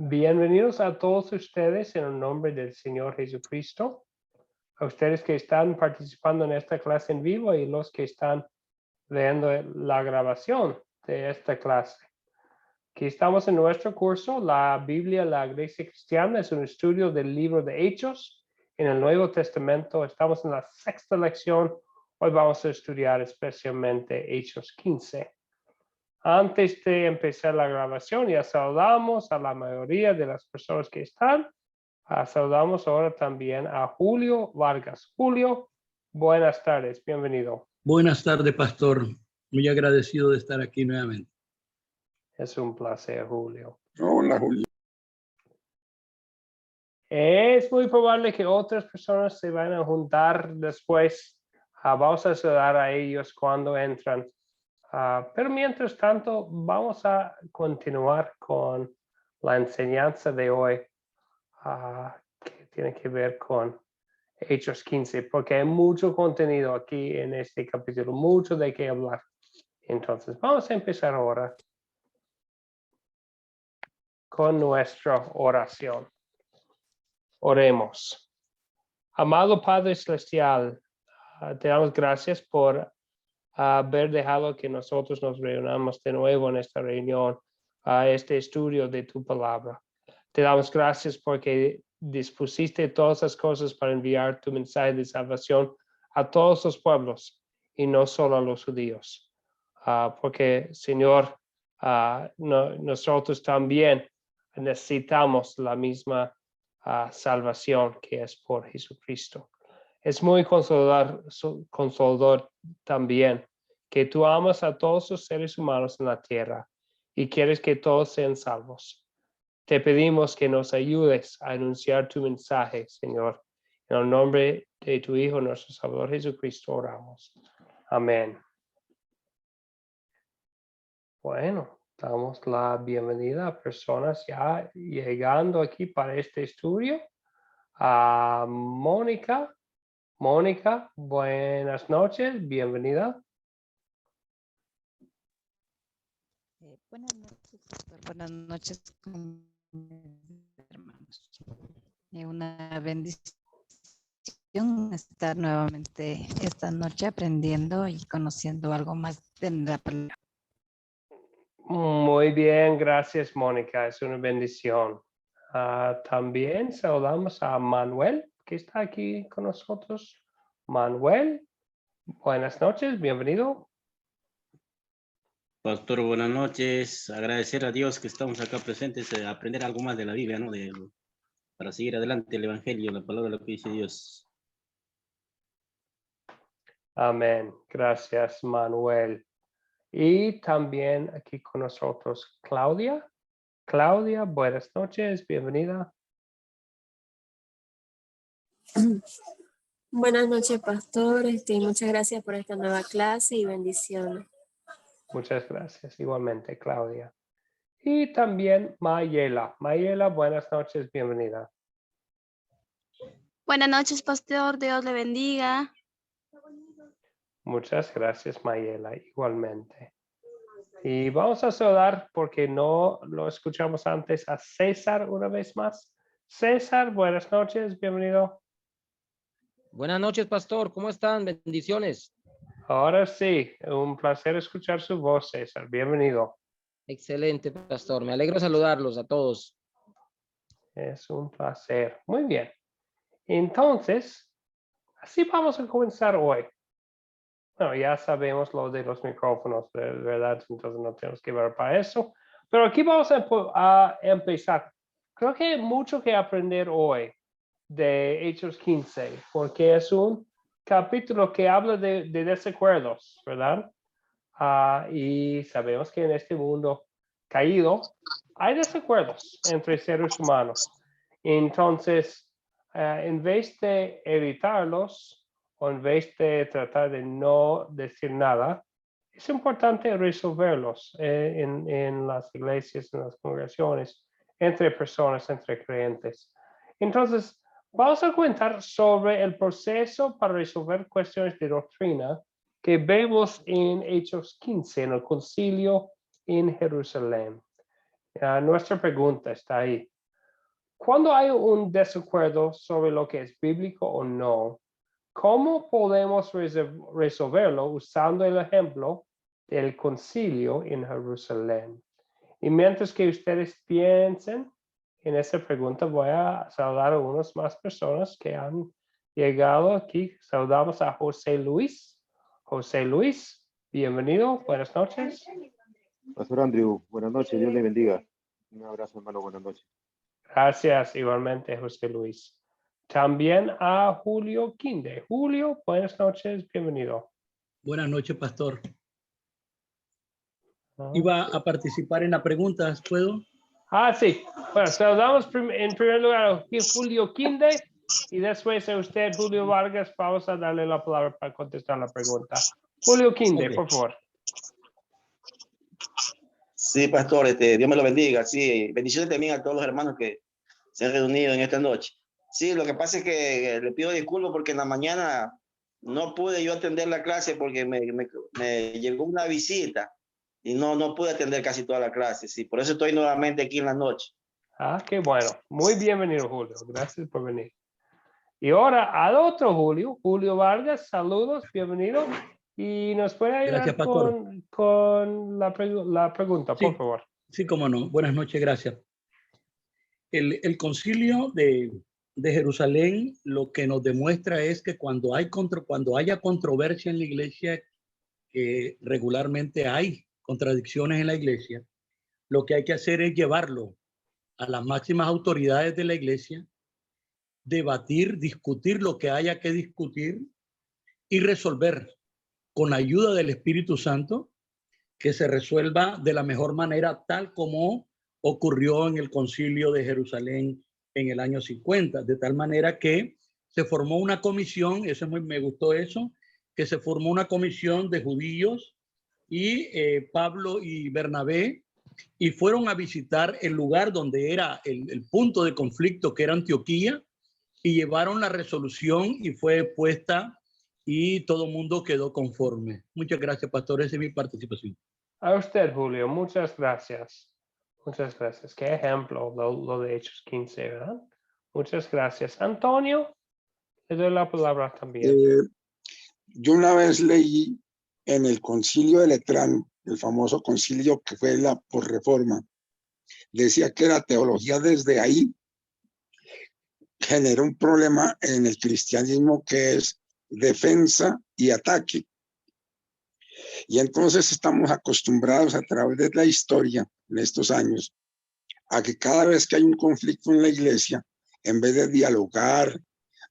Bienvenidos a todos ustedes en el nombre del Señor Jesucristo. A ustedes que están participando en esta clase en vivo y los que están viendo la grabación de esta clase. Aquí estamos en nuestro curso, la Biblia, la Iglesia Cristiana, es un estudio del libro de Hechos en el Nuevo Testamento. Estamos en la sexta lección. Hoy vamos a estudiar especialmente Hechos 15. Antes de empezar la grabación, ya saludamos a la mayoría de las personas que están. Saludamos ahora también a Julio Vargas. Julio, buenas tardes, bienvenido. Buenas tardes, pastor. Muy agradecido de estar aquí nuevamente. Es un placer, Julio. Hola, Julio. Es muy probable que otras personas se van a juntar después. Vamos a saludar a ellos cuando entran. Pero mientras tanto, vamos a continuar con la enseñanza de hoy, que tiene que ver con Hechos 15, porque hay mucho contenido aquí en este capítulo, mucho de qué hablar. Entonces, vamos a empezar ahora con nuestra oración. Oremos. Amado Padre Celestial, te damos gracias por haber dejado que nosotros nos reunamos de nuevo en esta reunión, a este estudio de tu palabra. Te damos gracias porque dispusiste todas las cosas para enviar tu mensaje de salvación a todos los pueblos y no solo a los judíos. Porque, Señor, nosotros también necesitamos la misma salvación que es por Jesucristo. Es muy consolador también que tú amas a todos los seres humanos en la tierra y quieres que todos sean salvos. Te pedimos que nos ayudes a anunciar tu mensaje, Señor. En el nombre de tu Hijo, nuestro Salvador Jesucristo, oramos. Amén. Bueno, damos la bienvenida a personas ya llegando aquí para este estudio. A Mónica. Mónica, buenas noches, bienvenida. Buenas noches, pastor. Buenas noches, hermanos. Una bendición estar nuevamente esta noche aprendiendo y conociendo algo más de la palabra. Muy bien, gracias, Mónica, es una bendición. También saludamos a Manuel, que está aquí con nosotros. Manuel, buenas noches, bienvenido. Pastor, buenas noches. Agradecer a Dios que estamos acá presentes, aprender algo más de la Biblia, ¿no? Para seguir adelante el Evangelio, la palabra de lo que dice Dios. Amén, gracias, Manuel. Y también aquí con nosotros Claudia. Claudia, buenas noches, bienvenida. Buenas noches, pastor. Muchas gracias por esta nueva clase y bendiciones. Muchas gracias, igualmente, Claudia. Y también Mayela. Mayela, buenas noches, bienvenida. Buenas noches, pastor. Dios le bendiga. Muchas gracias, Mayela, igualmente. Y vamos a saludar, porque no lo escuchamos antes, a César una vez más. César, buenas noches, bienvenido. Buenas noches, pastor. ¿Cómo están? Bendiciones. Ahora sí, un placer escuchar su voz, César. Bienvenido. Excelente, pastor. Me alegro saludarlos a todos. Es un placer. Muy bien. Entonces, así vamos a comenzar hoy. Bueno, ya sabemos lo de los micrófonos, ¿verdad? Entonces no tenemos que ver para eso. Pero aquí vamos a empezar. Creo que hay mucho que aprender hoy de Hechos 15, porque es un capítulo que habla de desacuerdos, ¿verdad? Y sabemos que en este mundo caído hay desacuerdos entre seres humanos. Entonces, en vez de evitarlos, o en vez de tratar de no decir nada, es importante resolverlos en las iglesias, en las congregaciones, entre personas, entre creyentes. Entonces, vamos a comentar sobre el proceso para resolver cuestiones de doctrina que vemos en Hechos 15, en el concilio en Jerusalén. Nuestra pregunta está ahí. Cuando hay un desacuerdo sobre lo que es bíblico o no, ¿cómo podemos resolverlo usando el ejemplo del concilio en Jerusalén? Y mientras que ustedes piensen en esta pregunta, voy a saludar a unas más personas que han llegado aquí. Saludamos a José Luis. José Luis, bienvenido. Buenas noches. Pastor Andrew, buenas noches, Dios le bendiga. Un abrazo, hermano, buenas noches. Gracias, igualmente, José Luis. También a Julio Quinde. Julio, buenas noches, bienvenido. Buenas noches, pastor. Iba a participar en las preguntas, ¿puedo? Sí. Bueno, saludamos en primer lugar a Julio Quinde y después a usted, Julio Vargas. Vamos a darle la palabra para contestar la pregunta. Julio Quinde, Ok. por favor. Sí, pastor, Dios me lo bendiga. Sí, bendiciones también a todos los hermanos que se han reunido en esta noche. Sí, lo que pasa es que le pido disculpas porque en la mañana no pude yo atender la clase porque me llegó una visita y no pude atender casi toda la clase. Sí, por eso estoy nuevamente aquí en la noche. Qué bueno. Muy bienvenido, Julio. Gracias por venir. Y ahora al otro Julio, Julio Vargas, saludos, bienvenido. Y nos puede ayudar Gracias, pastor. con la pregunta, por Sí. favor. Sí, cómo no. Buenas noches, gracias. El concilio de Jerusalén lo que nos demuestra es que cuando haya controversia en la iglesia, que regularmente hay contradicciones en la iglesia, lo que hay que hacer es llevarlo a las máximas autoridades de la iglesia, debatir, discutir lo que haya que discutir y resolver con ayuda del Espíritu Santo, que se resuelva de la mejor manera, tal como ocurrió en el concilio de Jerusalén en el año 50, de tal manera que se formó una comisión, me gustó eso, que se formó una comisión de judíos y Pablo y Bernabé, y fueron a visitar el lugar donde era el punto de conflicto, que era Antioquía, y llevaron la resolución y fue puesta y todo el mundo quedó conforme. Muchas gracias, pastor. Esa es mi participación. A usted, Julio, muchas gracias. Muchas gracias. Qué ejemplo lo de Hechos 15, ¿verdad? Muchas gracias. Antonio, le doy la palabra también. Yo una vez leí en el concilio de Letrán, el famoso concilio que fue por reforma, decía que la teología desde ahí genera un problema en el cristianismo que es defensa y ataque. Y entonces estamos acostumbrados a través de la historia en estos años a que cada vez que hay un conflicto en la iglesia, en vez de dialogar,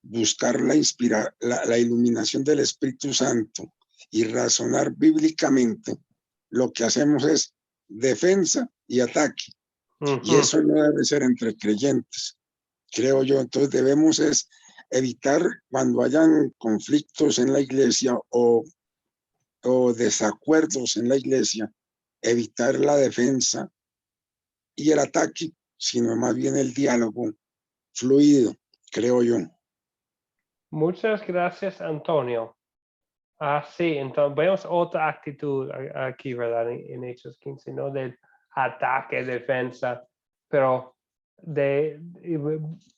buscar la iluminación del Espíritu Santo y razonar bíblicamente, lo que hacemos es defensa y ataque. Y eso no debe ser entre creyentes, creo yo. Entonces debemos es evitar cuando hayan conflictos en la iglesia o desacuerdos en la iglesia, evitar la defensa y el ataque, sino más bien el diálogo fluido, creo yo. Muchas gracias, Antonio. Sí, entonces vemos otra actitud aquí, ¿verdad? En Hechos 15, no del ataque, defensa, pero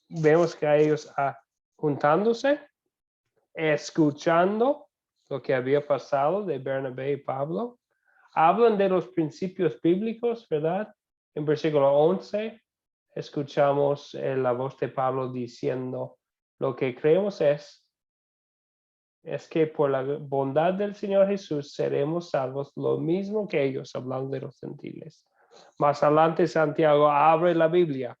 vemos que ellos juntándose, escuchando lo que había pasado de Bernabé y Pablo, hablan de los principios bíblicos, ¿verdad? En versículo 11, escuchamos la voz de Pablo diciendo, lo que creemos es que por la bondad del Señor Jesús seremos salvos, lo mismo que ellos, hablando de los gentiles. Más adelante Santiago abre la Biblia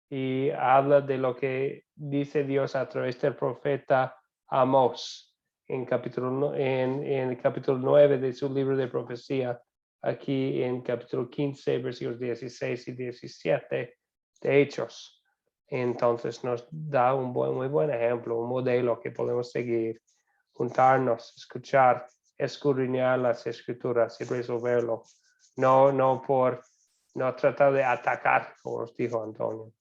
y habla de lo que dice Dios a través del profeta Amós en el capítulo 9 de su libro de profecía, aquí en capítulo 15, versículos 16 y 17 de Hechos. Entonces nos da un muy buen ejemplo, un modelo que podemos seguir. Juntarnos, escuchar, escudriñar las escrituras y resolverlo. No tratar de atacar, como nos dijo Antonio,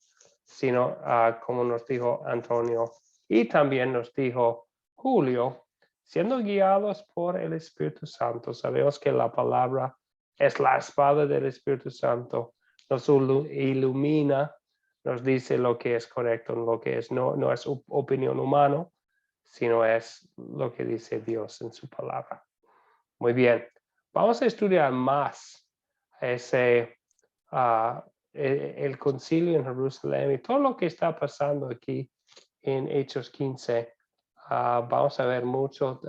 sino como nos dijo Antonio y también nos dijo Julio, siendo guiados por el Espíritu Santo. Sabemos que la palabra es la espada del Espíritu Santo nos ilumina, nos dice lo que es correcto, lo que es, no es opinión humana, sino es lo que dice Dios en su palabra. Muy bien, vamos a estudiar más el concilio en Jerusalén y todo lo que está pasando aquí en Hechos 15. Vamos a ver mucho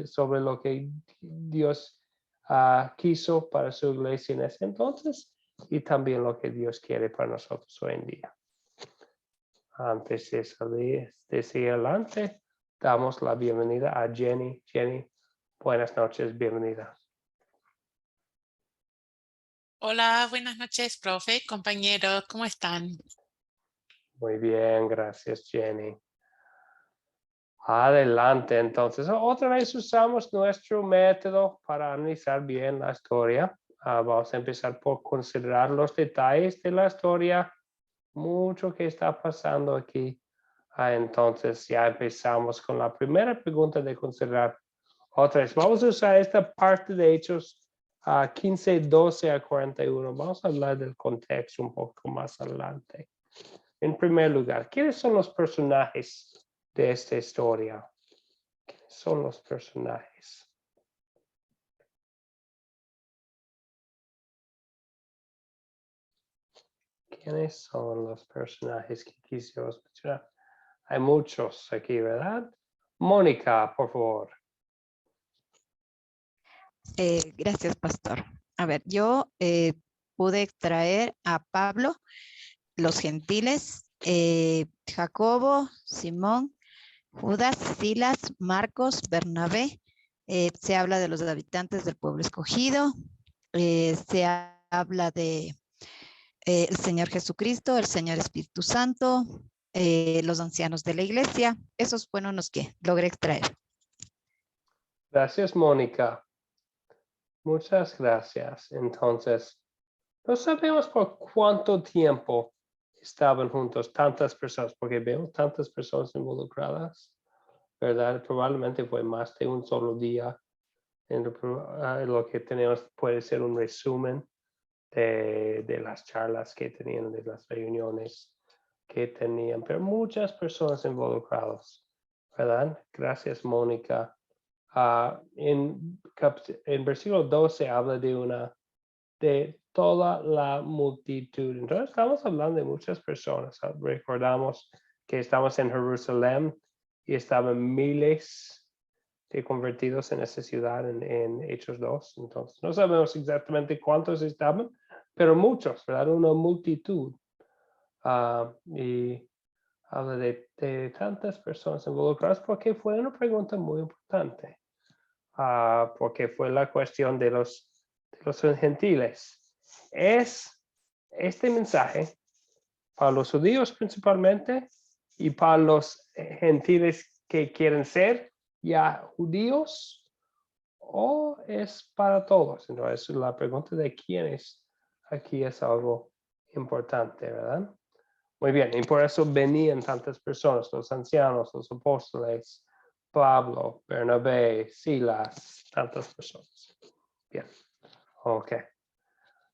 sobre lo que Dios quiso para su iglesia en ese entonces y también lo que Dios quiere para nosotros hoy en día. Antes de seguir adelante, damos la bienvenida a Jenny. Jenny, buenas noches, bienvenida. Hola, buenas noches, profe, compañeros, ¿cómo están? Muy bien, gracias, Jenny. Adelante, entonces, otra vez usamos nuestro método para analizar bien la historia. Vamos a empezar por considerar los detalles de la historia, mucho que está pasando aquí. Entonces ya empezamos con la primera pregunta de considerar. Otra vez, vamos a usar esta parte de Hechos 15, 12 a 41. Vamos a hablar del contexto un poco más adelante. En primer lugar, ¿quiénes son los personajes de esta historia? ¿Quiénes son los personajes? ¿Quiénes son los personajes que quisiéramos mencionar? Hay muchos aquí, ¿verdad? Mónica, por favor. Gracias, pastor. A ver, yo pude extraer a Pablo, los gentiles, Jacobo, Simón, Judas, Silas, Marcos, Bernabé. Se habla de los habitantes del pueblo escogido. Se habla de el Señor Jesucristo, el Señor Espíritu Santo, los ancianos de la iglesia. Esos fueron los que logré extraer. Gracias, Mónica. Muchas gracias. Entonces, no sabemos por cuánto tiempo estaban juntos tantas personas, porque veo tantas personas involucradas, ¿verdad? Probablemente fue más de un solo día. Lo que tenemos puede ser un resumen de las charlas que tenían, de las reuniones que tenían, pero muchas personas involucradas, ¿verdad? Gracias, Mónica. En versículo 12 habla de toda la multitud. Entonces estamos hablando de muchas personas. Recordamos que estamos en Jerusalén y estaban miles de convertidos en esa ciudad en Hechos 2. Entonces no sabemos exactamente cuántos estaban, pero muchos, ¿verdad? Una multitud. Y habla de tantas personas involucradas porque fue una pregunta muy importante. Porque fue la cuestión de los gentiles. Es este mensaje para los judíos principalmente y para los gentiles que quieren ser ya judíos, o es para todos. Entonces la pregunta de quiénes aquí es algo importante, ¿verdad? Muy bien, y por eso venían tantas personas, los ancianos, los apóstoles, Pablo, Bernabé, Silas, tantas personas. Bien, ok.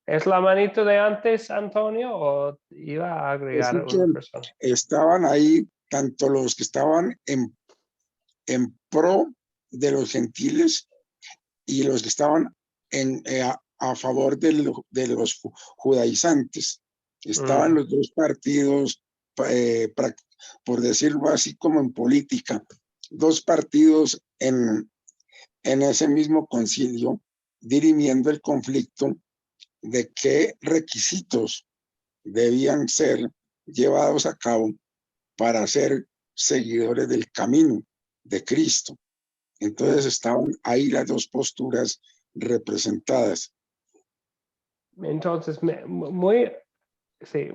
¿Es la manito de antes, Antonio, o iba a agregar una persona? Estaban ahí tanto los que estaban en pro de los gentiles y los que estaban a favor de los judaizantes. Estaban los dos partidos, por decirlo así como en política, dos partidos en ese mismo concilio, dirimiendo el conflicto de qué requisitos debían ser llevados a cabo para ser seguidores del camino de Cristo. Entonces estaban ahí las dos posturas representadas. Entonces, sí,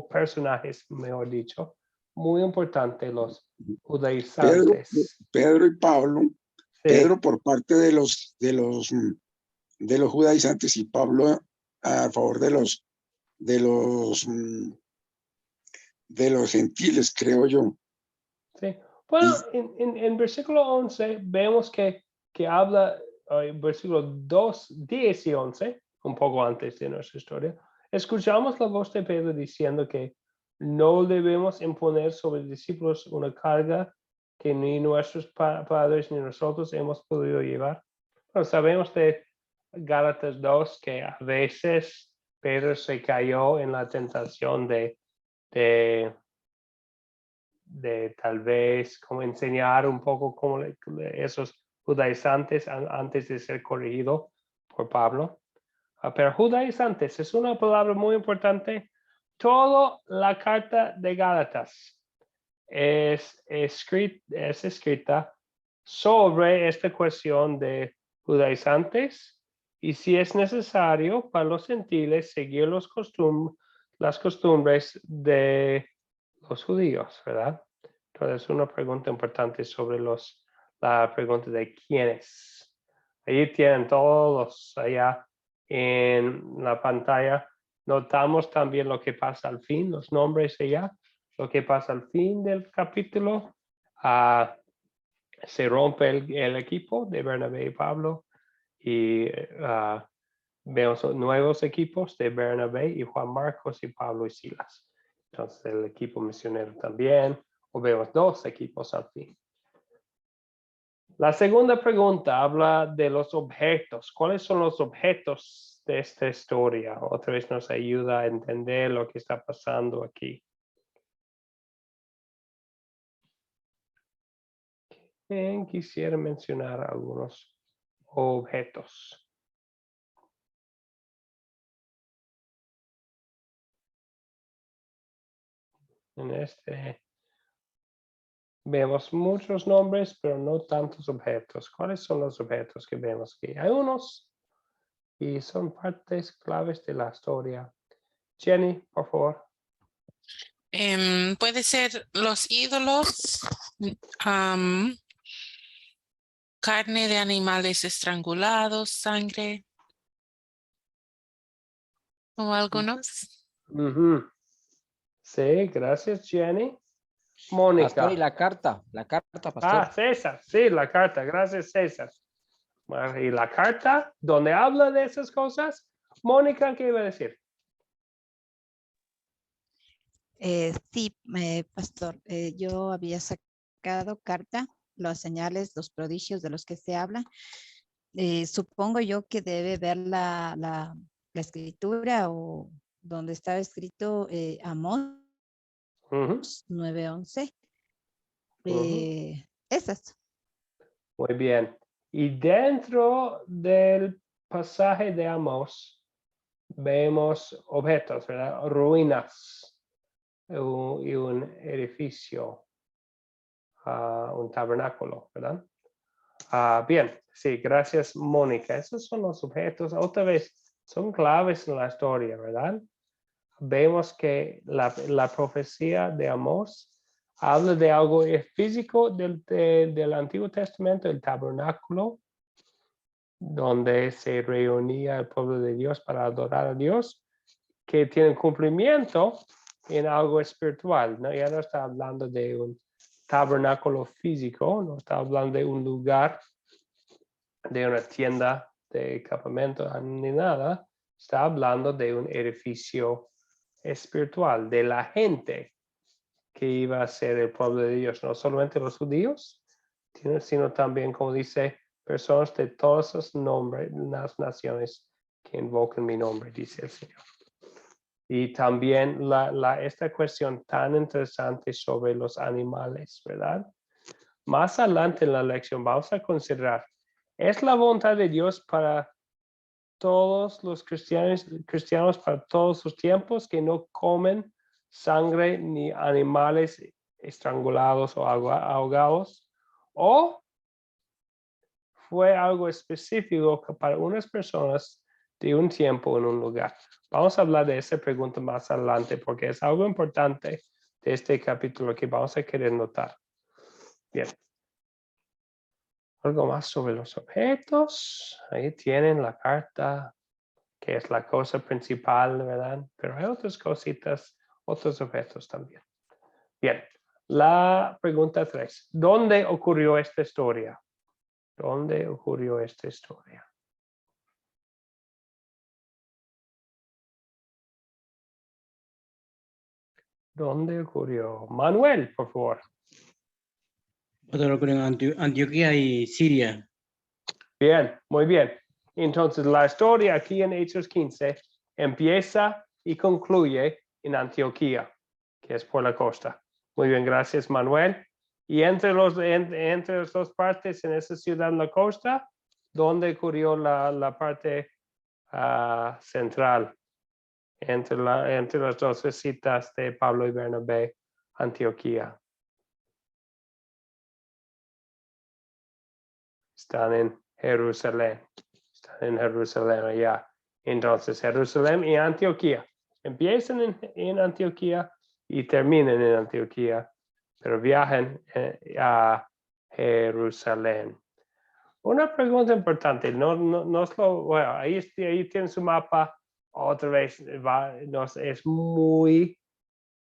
personajes, mejor dicho, muy importante, los judaizantes. Pedro y Pablo, sí. Pedro por parte de los judaizantes y Pablo a favor de los gentiles, creo yo. Sí. Bueno, en versículo 11 vemos que habla, en versículo 2, 10 y 11, un poco antes de nuestra historia, escuchamos la voz de Pedro diciendo que no debemos imponer sobre discípulos una carga que ni nuestros padres ni nosotros hemos podido llevar. Pero sabemos de Gálatas 2 que a veces Pedro se cayó en la tentación de tal vez como enseñar un poco como esos judaizantes antes de ser corregido por Pablo. Pero judaizantes es una palabra muy importante. Toda la carta de Gálatas es escrita sobre esta cuestión de judaizantes y si es necesario para los gentiles seguir las costumbres de los judíos, ¿verdad? Entonces, una pregunta importante sobre la pregunta de quiénes. Ahí tienen todos allá en la pantalla. Notamos también lo que pasa al fin, los nombres allá, lo que pasa al fin del capítulo. Se rompe el equipo de Bernabé y Pablo y vemos nuevos equipos de Bernabé y Juan Marcos y Pablo y Silas. Entonces el equipo misionero también, o vemos dos equipos al fin. La segunda pregunta habla de los objetos. ¿Cuáles son los objetos de esta historia? Otra vez nos ayuda a entender lo que está pasando aquí. ¿Quién quisiera mencionar algunos objetos? En este vemos muchos nombres, pero no tantos objetos. ¿Cuáles son los objetos que vemos aquí? Hay unos y son partes claves de la historia. Jenny, por favor. Puede ser los ídolos, carne de animales estrangulados, sangre, o algunos. Sí, gracias, Jenny. Mónica. Pastor, y la carta, pastor. César, sí, la carta, gracias, César. Y la carta, donde habla de esas cosas, Mónica, ¿qué iba a decir? Sí, pastor, yo había sacado carta, las señales, los prodigios de los que se habla. Supongo yo que debe ver la escritura o donde estaba escrito Amós 9:11. Esas. Muy bien. Y dentro del pasaje de Amós vemos objetos, ¿verdad? Ruinas y un edificio, un tabernáculo, ¿verdad? Bien, sí, gracias, Mónica. Esos son los objetos. Otra vez, son claves en la historia, ¿verdad? Vemos que la profecía de Amós habla de algo físico del Antiguo Testamento, el tabernáculo, donde se reunía el pueblo de Dios para adorar a Dios, que tiene cumplimiento en algo espiritual, ¿no? Ya no está hablando de un tabernáculo físico, no está hablando de un lugar, de una tienda de campamento, ni nada, está hablando de un edificio espiritual, de la gente que iba a ser el pueblo de Dios, no solamente los judíos, sino también, como dice, personas de todas las naciones que invocan mi nombre, dice el Señor. Y también esta cuestión tan interesante sobre los animales, ¿verdad? Más adelante en la lección vamos a considerar, ¿es la voluntad de Dios para todos los cristianos para todos sus tiempos que no comen sangre ni animales estrangulados o ahogados? ¿O fue algo específico para unas personas de un tiempo en un lugar? Vamos a hablar de esa pregunta más adelante porque es algo importante de este capítulo que vamos a querer notar. Bien. Algo más sobre los objetos. Ahí tienen la carta, que es la cosa principal, ¿verdad? Pero hay otras cositas, otros objetos también. Bien, la pregunta 3. ¿Dónde ocurrió esta historia? ¿Dónde ocurrió esta historia? ¿Dónde ocurrió? Manuel, por favor. Pastor, ocurrió en Antioquía y Siria. Bien, muy bien. Entonces, la historia aquí en Hechos 15 empieza y concluye en Antioquía, que es por la costa. Muy bien, gracias, Manuel. Y entre las dos partes en esa ciudad en la costa, ¿dónde ocurrió la parte central? Entre las dos visitas de Pablo y Bernabé, Antioquía. Están en Jerusalén. Están en Jerusalén allá. Entonces, Jerusalén y Antioquía. Empiezan en Antioquía y terminan en Antioquía, pero viajan a Jerusalén. Una pregunta importante, bueno, ahí tienen su mapa. Otra vez, es muy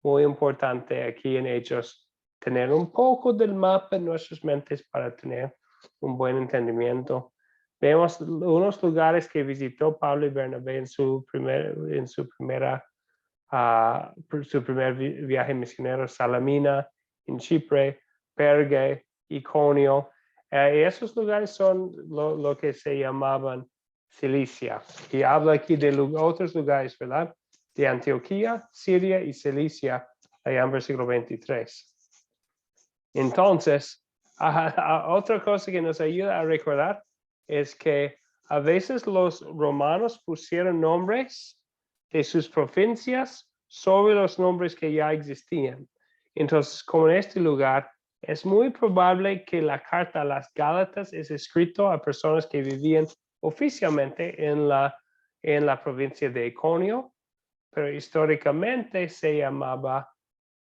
importante aquí en Hechos tener un poco del mapa en nuestras mentes para tener un buen entendimiento. Vemos unos lugares que visitó Pablo y Bernabé en su primer viaje misionero: Salamina, en Chipre, Perge, Iconio. Esos lugares son lo que se llamaban Cilicia. Y habla aquí de otros lugares, ¿verdad? De Antioquía, Siria y Cilicia, allá en versículo 23. Entonces, otra cosa que nos ayuda a recordar es que a veces los romanos pusieron nombres de sus provincias sobre los nombres que ya existían. Entonces, como en este lugar, es muy probable que la carta a las Gálatas es escrito a personas que vivían oficialmente en la provincia de Iconio, pero históricamente se llamaba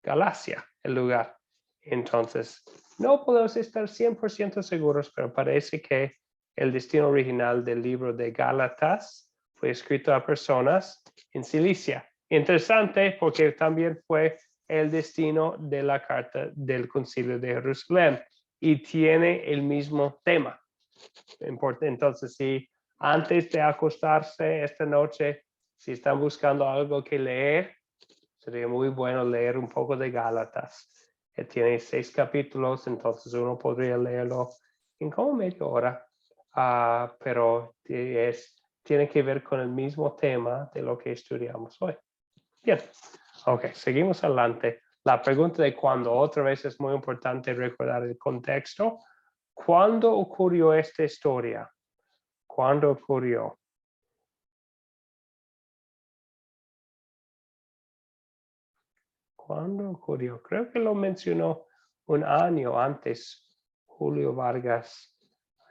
Galacia, el lugar. Entonces, no podemos estar 100% seguros, pero parece que el destino original del libro de Gálatas fue escrito a personas en Cilicia. Interesante, porque también fue el destino de la carta del Concilio de Jerusalén y tiene el mismo tema. Entonces, si antes de acostarse esta noche, si están buscando algo que leer, sería muy bueno leer un poco de Gálatas. Tiene 6 capítulos, entonces uno podría leerlo en como media hora, pero tiene que ver con el mismo tema de lo que estudiamos hoy. Bien, ok, seguimos adelante. La pregunta de cuándo, otra vez es muy importante recordar el contexto. ¿Cuándo ocurrió esta historia? ¿Cuándo ocurrió? ¿Cuándo ocurrió? Creo que lo mencionó un año antes Julio Vargas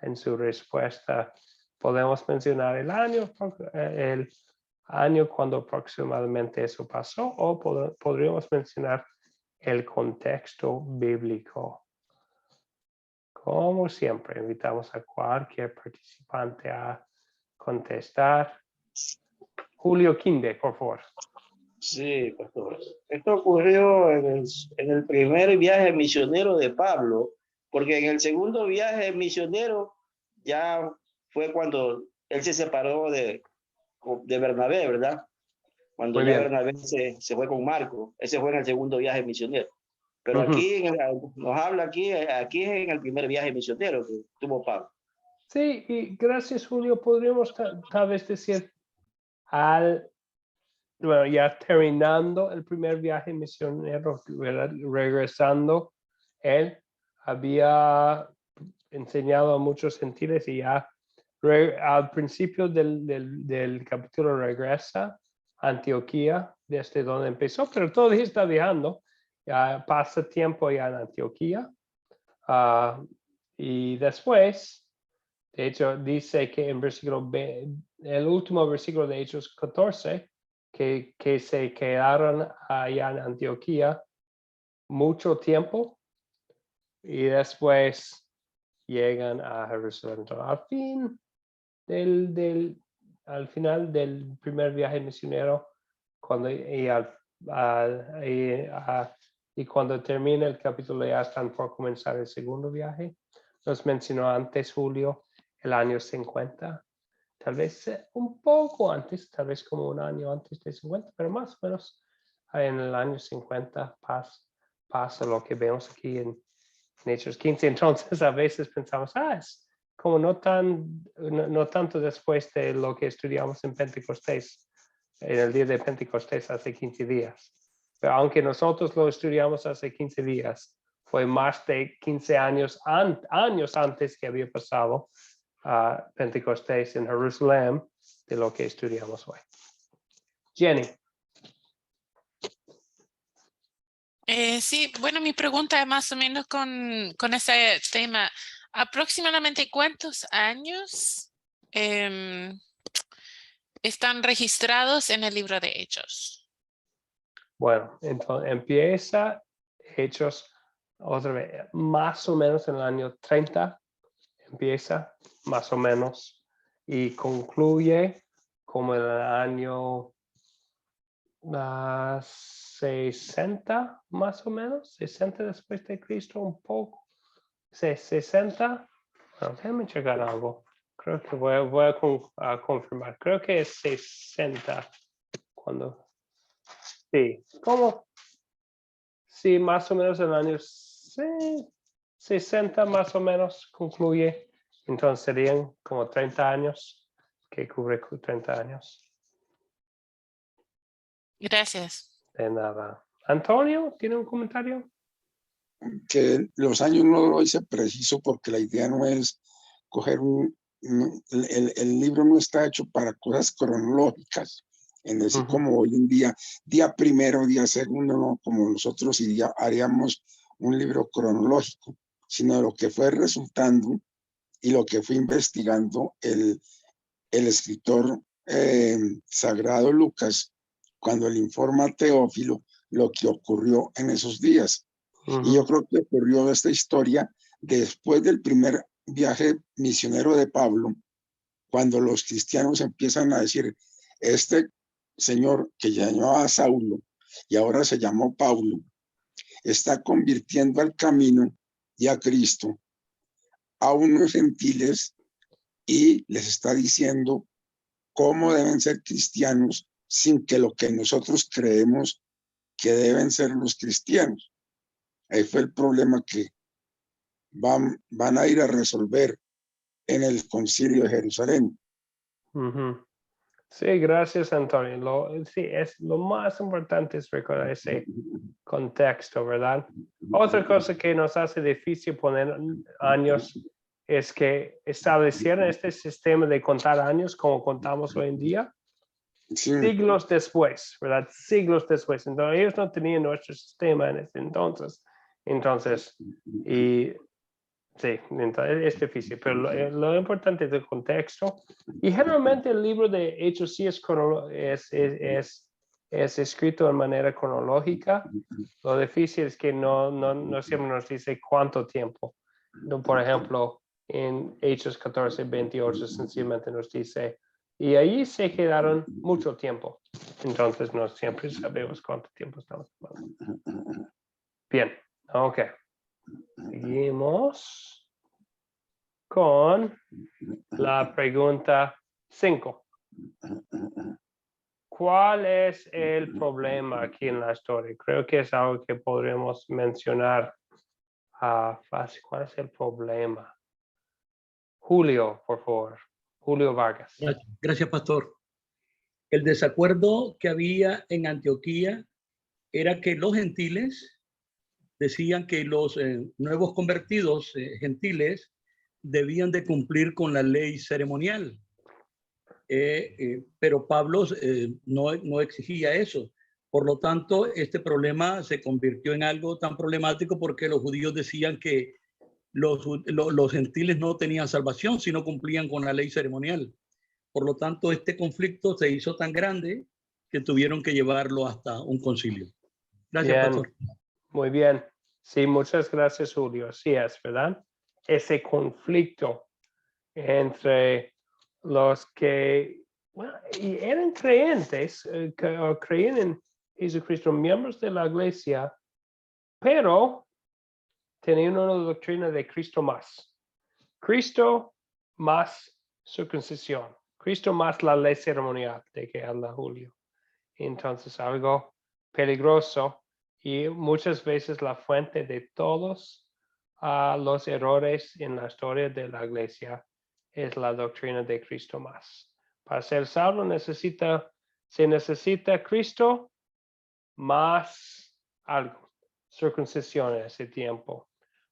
en su respuesta. Podemos mencionar el año cuando aproximadamente eso pasó, o podríamos mencionar el contexto bíblico. Como siempre, invitamos a cualquier participante a contestar. Julio Quinde, por favor. Sí, pastor. Esto ocurrió en el primer viaje misionero de Pablo, porque en el segundo viaje misionero ya fue cuando él se separó de Bernabé, ¿verdad? Cuando Muy ya bien. Bernabé se fue con Marco. Ese fue en el segundo viaje misionero. Pero aquí nos habla aquí es en el primer viaje misionero que tuvo Pablo. Sí, y gracias, Julio. Podríamos tal vez decir bueno, ya terminando el primer viaje misionero, regresando, él había enseñado a muchos gentiles y ya al principio del capítulo regresa a Antioquía, desde donde empezó, pero todavía está viajando. Ya pasa tiempo ya en Antioquía. Y después, de hecho, dice que en el último versículo de Hechos 14, que se quedaron allá en Antioquía mucho tiempo y después llegan a Jerusalén. Entonces, al final del primer viaje misionero, y cuando termina el capítulo ya están por comenzar el segundo viaje. Nos mencionó antes, Julio, el año 50. Tal vez un poco antes, tal vez como un año antes de 50, pero más o menos en el año 50 pasa lo que vemos aquí en Hechos 15. Entonces a veces pensamos, es como no tanto después de lo que estudiamos en Pentecostés, en el día de Pentecostés hace 15 días. Pero aunque nosotros lo estudiamos hace 15 días, fue más de 15 años antes que había pasado a Pentecostés en Jerusalén de lo que estudiamos hoy. Jenny. Sí, bueno, mi pregunta es más o menos con ese tema. ¿Aproximadamente cuántos años están registrados en el libro de Hechos? Bueno, entonces empieza Hechos otra vez, más o menos en el año 30, empieza más o menos y concluye como en el año 60 más o menos, 60 después de Cristo, un poco, 60, bueno, déjame checar algo, creo que voy a confirmar, creo que es 60, cuando, sí, como, sí, más o menos en el año 60 más o menos concluye, entonces serían como 30 años, que cubre 30 años. Gracias. De nada. Antonio, ¿tiene un comentario? Que los años no lo hice preciso porque la idea no es coger el libro no está hecho para cosas cronológicas, en decir como hoy en día primero, día segundo, no como nosotros haríamos un libro cronológico, sino lo que fue resultando y lo que fue investigando el escritor sagrado Lucas cuando le informa a Teófilo lo que ocurrió en esos días. Y yo creo que ocurrió esta historia después del primer viaje misionero de Pablo, cuando los cristianos empiezan a decir, este señor que llamaba a Saulo y ahora se llamó Pablo, está convirtiendo al camino y a Cristo a unos gentiles y les está diciendo cómo deben ser cristianos sin que lo que nosotros creemos que deben ser los cristianos. Ahí fue el problema que van a ir a resolver en el Concilio de Jerusalén. Sí, gracias, Antonio. Sí, lo más importante es recordar ese contexto, ¿verdad? Otra cosa que nos hace difícil poner años es que establecieron este sistema de contar años como contamos hoy en día, siglos después, ¿verdad? Siglos después. Entonces, ellos no tenían nuestro sistema en ese entonces. Sí, entonces es difícil, pero lo importante es el contexto. Y generalmente el libro de Hechos sí es escrito de manera cronológica. Lo difícil es que no siempre nos dice cuánto tiempo. Por ejemplo, en Hechos 14, 28 sencillamente nos dice, y ahí se quedaron mucho tiempo. Entonces no siempre sabemos cuánto tiempo estamos hablando. Bien, ok. Seguimos con la pregunta 5. ¿Cuál es el problema aquí en la historia? Creo que es algo que podremos mencionar fácil. ¿Cuál es el problema? Julio, por favor. Julio Vargas. Gracias, pastor. El desacuerdo que había en Antioquía era que los gentiles decían que los nuevos convertidos gentiles debían de cumplir con la ley ceremonial. Pero Pablo no exigía eso. Por lo tanto, este problema se convirtió en algo tan problemático porque los judíos decían que los gentiles no tenían salvación si no cumplían con la ley ceremonial. Por lo tanto, este conflicto se hizo tan grande que tuvieron que llevarlo hasta un concilio. Gracias, bien, pastor. Muy bien. Sí, muchas gracias, Julio. Así es, ¿verdad? Ese conflicto entre los que y eran creyentes, creían en Jesucristo, miembros de la iglesia, pero tenían una doctrina de Cristo más. Cristo más circuncisión. Cristo más la ley ceremonial de que habla Julio. Entonces algo peligroso y muchas veces la fuente de todos los errores en la historia de la iglesia es la doctrina de Cristo más. Para ser salvo se necesita Cristo más algo, circuncisión en ese tiempo,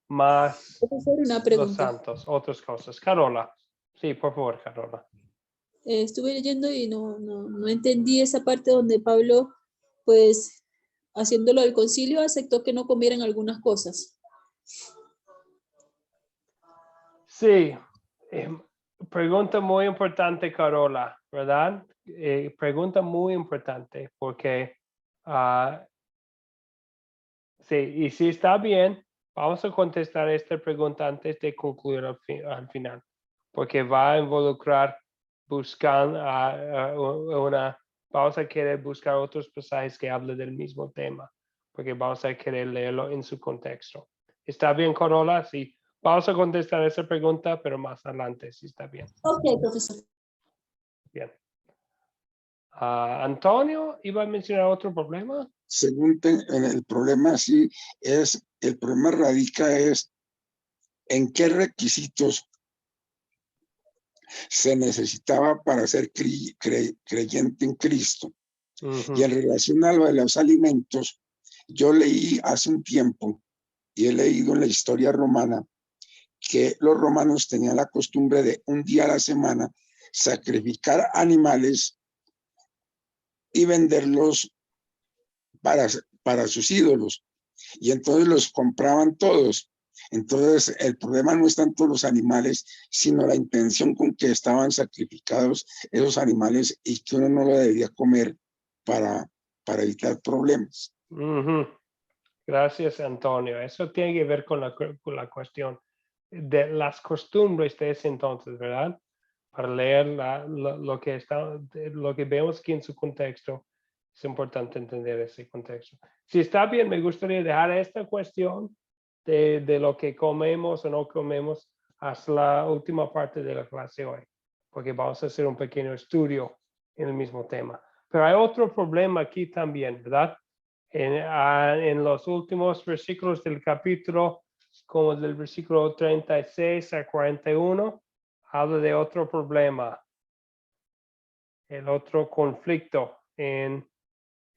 más Una los pregunta. santos, otras cosas. Carola, sí, por favor, Carola. Estuve leyendo y no entendí esa parte donde Pablo, pues, haciéndolo del concilio, aceptó que no comieran algunas cosas. Sí, pregunta muy importante, Carola, ¿verdad? Pregunta muy importante porque sí, y si está bien, vamos a contestar esta pregunta antes de concluir al final, porque va a involucrar vamos a querer buscar otros pasajes que hablen del mismo tema, porque vamos a querer leerlo en su contexto. ¿Está bien, Carola? Sí. Vamos a contestar esa pregunta, pero más adelante, si está bien. Ok, profesor. Bien. Antonio, ¿iba a mencionar otro problema? Según en el problema, sí, el problema radica es en qué requisitos se necesitaba para ser creyente en Cristo. Y en relación a lo de los alimentos, yo leí hace un tiempo y he leído en la historia romana que los romanos tenían la costumbre de un día a la semana sacrificar animales y venderlos para sus ídolos. Y entonces los compraban todos. Entonces el problema no es tanto los animales, sino la intención con que estaban sacrificados esos animales y que uno no lo debía comer para evitar problemas. Gracias, Antonio. Eso tiene que ver con la cuestión de las costumbres de ese entonces, ¿verdad? Para leer lo que vemos aquí en su contexto, es importante entender ese contexto. Si está bien, me gustaría dejar esta cuestión de lo que comemos o no comemos hasta la última parte de la clase hoy, porque vamos a hacer un pequeño estudio en el mismo tema. Pero hay otro problema aquí también, ¿verdad? En los últimos versículos del capítulo, como del versículo 36 a 41, habla de otro problema, el otro conflicto en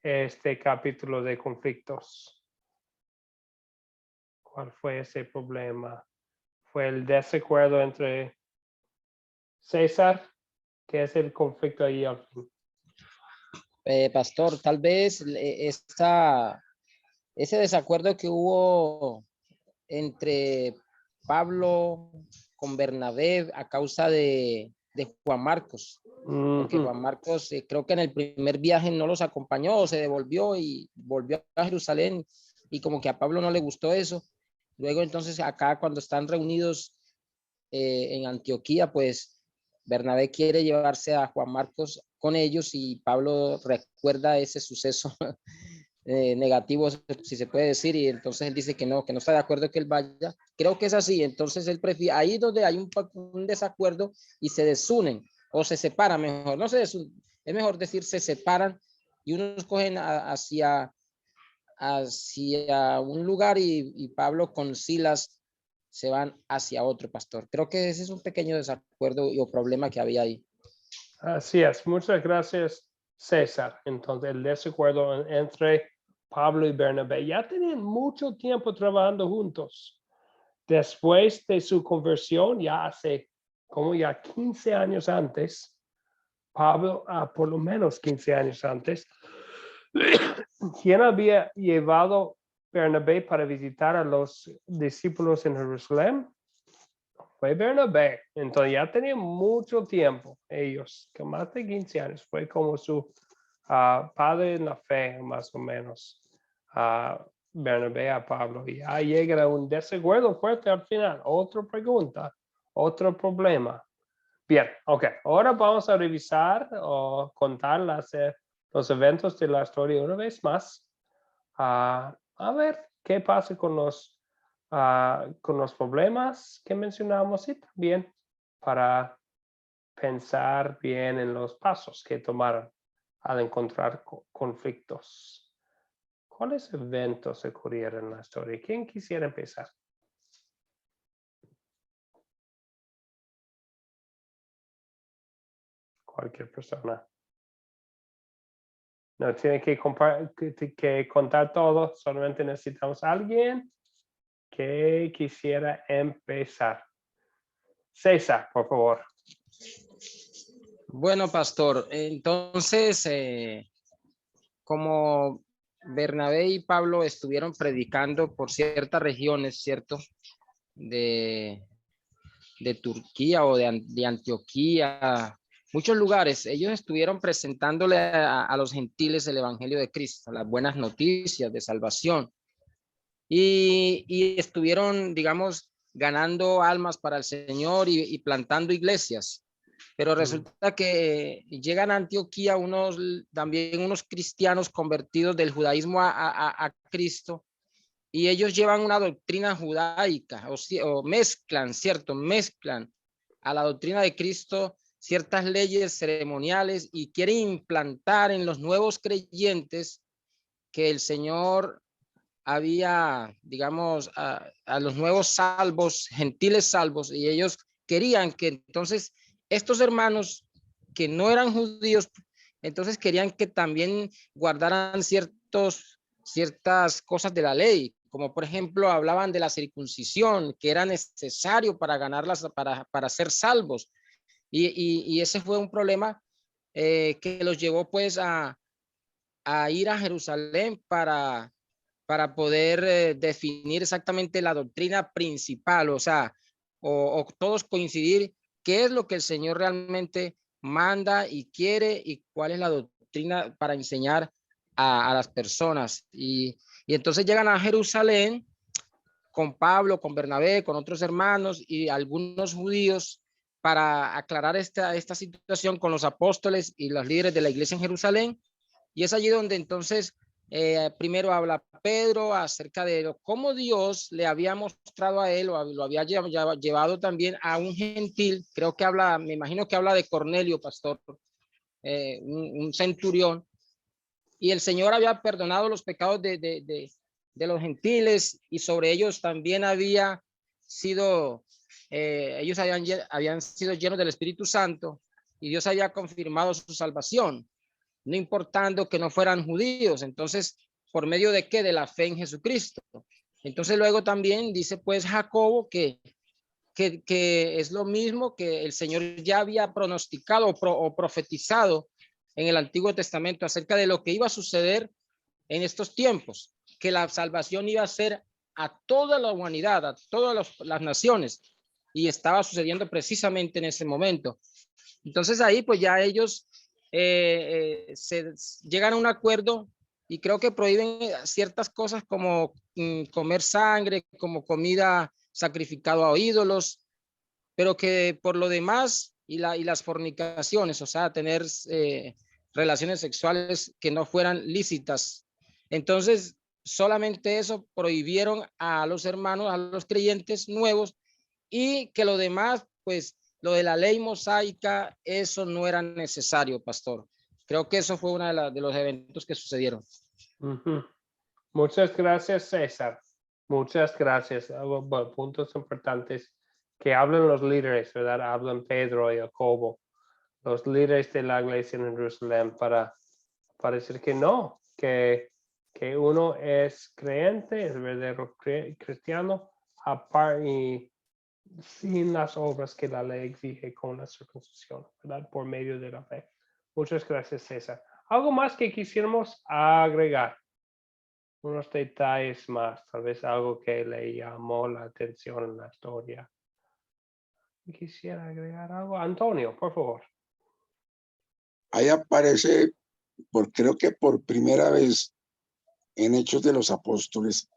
este capítulo de conflictos. ¿Cuál fue ese problema? Fue el desacuerdo entre César, que es el conflicto ahí al fin. Pastor, tal vez ese desacuerdo que hubo entre Pablo con Bernabé a causa de Juan Marcos, porque Juan Marcos creo que en el primer viaje no los acompañó, o se devolvió y volvió a Jerusalén, y como que a Pablo no le gustó eso. Luego entonces acá cuando están reunidos en Antioquía, pues Bernabé quiere llevarse a Juan Marcos con ellos y Pablo recuerda ese suceso negativo, si se puede decir, y entonces él dice que no está de acuerdo que él vaya. Creo que es así, entonces él prefiere, ahí donde hay un desacuerdo y se desunen o se separan, mejor, no se desunen, es mejor decir se separan y unos cogen hacia un lugar y Pablo con Silas se van hacia otro, pastor. Creo que ese es un pequeño desacuerdo o problema que había ahí. Así es, muchas gracias, César. Entonces, el desacuerdo entre Pablo y Bernabé ya tenían mucho tiempo trabajando juntos. Después de su conversión, ya hace como ya 15 años antes, Pablo, por lo menos 15 años antes, ¿quién había llevado Bernabé para visitar a los discípulos en Jerusalén? Fue Bernabé. Entonces ya tenía mucho tiempo ellos, que más de 15 años. Fue como su padre en la fe, más o menos. Bernabé a Pablo. Y ahí llega un desacuerdo fuerte al final. Otra pregunta, otro problema. Bien, ok. Ahora vamos a revisar o contar los eventos de la historia una vez más. A ver qué pasa con los problemas que mencionamos y también para pensar bien en los pasos que tomaron al encontrar conflictos. ¿Cuáles eventos ocurrieron en la historia? ¿Quién quisiera empezar? Cualquier persona. No tiene que contar todo, solamente necesitamos a alguien que quisiera empezar. César, por favor. Bueno, pastor, entonces, como Bernabé y Pablo estuvieron predicando por ciertas regiones, ¿cierto? De Turquía o de Antioquía, muchos lugares, ellos estuvieron presentándole a los gentiles el evangelio de Cristo, las buenas noticias de salvación. Y estuvieron, digamos, ganando almas para el Señor y plantando iglesias. Pero resulta que llegan a Antioquía también unos cristianos convertidos del judaísmo a Cristo, y ellos llevan una doctrina judaica o mezclan, ¿cierto? Mezclan a la doctrina de Cristo ciertas leyes ceremoniales y quieren implantar en los nuevos creyentes que el Señor había, digamos, a los nuevos salvos, gentiles salvos, y ellos querían que entonces estos hermanos que no eran judíos, entonces querían que también guardaran ciertas cosas de la ley, como por ejemplo hablaban de la circuncisión, que era necesario para ganarlas, para ser salvos. Y ese fue un problema que los llevó pues a ir a Jerusalén para poder definir exactamente la doctrina principal, o sea, o todos coincidir qué es lo que el Señor realmente manda y quiere y cuál es la doctrina para enseñar a las personas. Y entonces llegan a Jerusalén con Pablo, con Bernabé, con otros hermanos y algunos judíos para aclarar esta situación con los apóstoles y los líderes de la iglesia en Jerusalén. Y es allí donde entonces primero habla Pedro acerca de cómo Dios le había mostrado a él, o lo había llevado también a un gentil. Creo que habla, me imagino que habla de Cornelio, pastor, un centurión. Y el Señor había perdonado los pecados de los gentiles, y sobre ellos también había sido, ellos habían sido llenos del Espíritu Santo, y Dios había confirmado su salvación, no importando que no fueran judíos. Entonces, ¿por medio de qué? De la fe en Jesucristo. Entonces luego también dice pues Jacobo que es lo mismo que el Señor ya había pronosticado o profetizado en el Antiguo Testamento acerca de lo que iba a suceder en estos tiempos, que la salvación iba a ser a toda la humanidad, a todas las naciones, y estaba sucediendo precisamente en ese momento. Entonces ahí pues ya ellos se llegan a un acuerdo, y creo que prohíben ciertas cosas como comer sangre, como comida sacrificado a ídolos, pero que por lo demás y las fornicaciones, o sea, tener relaciones sexuales que no fueran lícitas. Entonces, solamente eso prohibieron a los hermanos, a los creyentes nuevos, y que lo demás, pues, lo de la ley mosaica, eso no era necesario, pastor. Creo que eso fue uno de los eventos que sucedieron. Muchas gracias, César. Muchas gracias. Bueno, puntos importantes que hablan los líderes, ¿verdad? Hablan Pedro y Jacobo, los líderes de la iglesia en Jerusalén, para decir que no, que uno es creyente, es verdadero cristiano, aparte y sin las obras que la ley exige con la circuncisión, ¿verdad? Por medio de la fe. Muchas gracias, César. ¿Algo más que quisiéramos agregar? Unos detalles más, tal vez algo que le llamó la atención en la historia. Quisiera agregar algo. Antonio, por favor. Ahí aparece, creo que por primera vez en Hechos de los Apóstoles,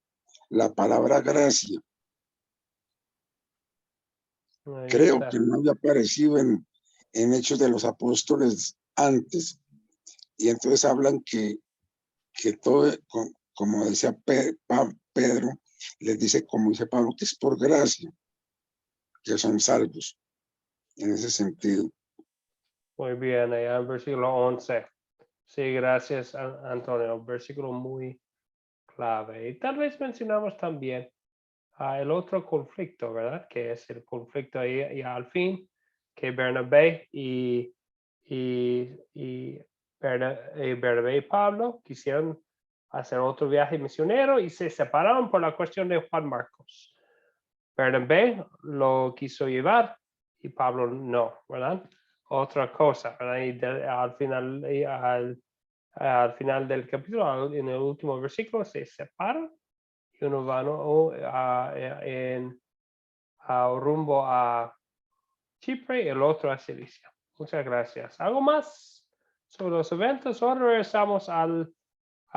la palabra gracia. Creo que no había aparecido en Hechos de los Apóstoles antes. Y entonces hablan que todo, como decía Pedro, les dice, como dice Pablo, que es por gracia, que son salvos, en ese sentido. Muy bien, allá en versículo 11. Sí, gracias, Antonio. Versículo muy clave. Y tal vez mencionamos también el otro conflicto, ¿verdad? Que es el conflicto ahí y al fin que Bernabé y Bernabé y Pablo quisieron hacer otro viaje misionero y se separaron por la cuestión de Juan Marcos. Bernabé lo quiso llevar y Pablo no, ¿verdad? Otra cosa, ¿verdad? Y al final del capítulo, en el último versículo, se separan y uno va rumbo a Chipre y el otro a Cilicia. Muchas gracias. ¿Algo más sobre los eventos? Ahora regresamos a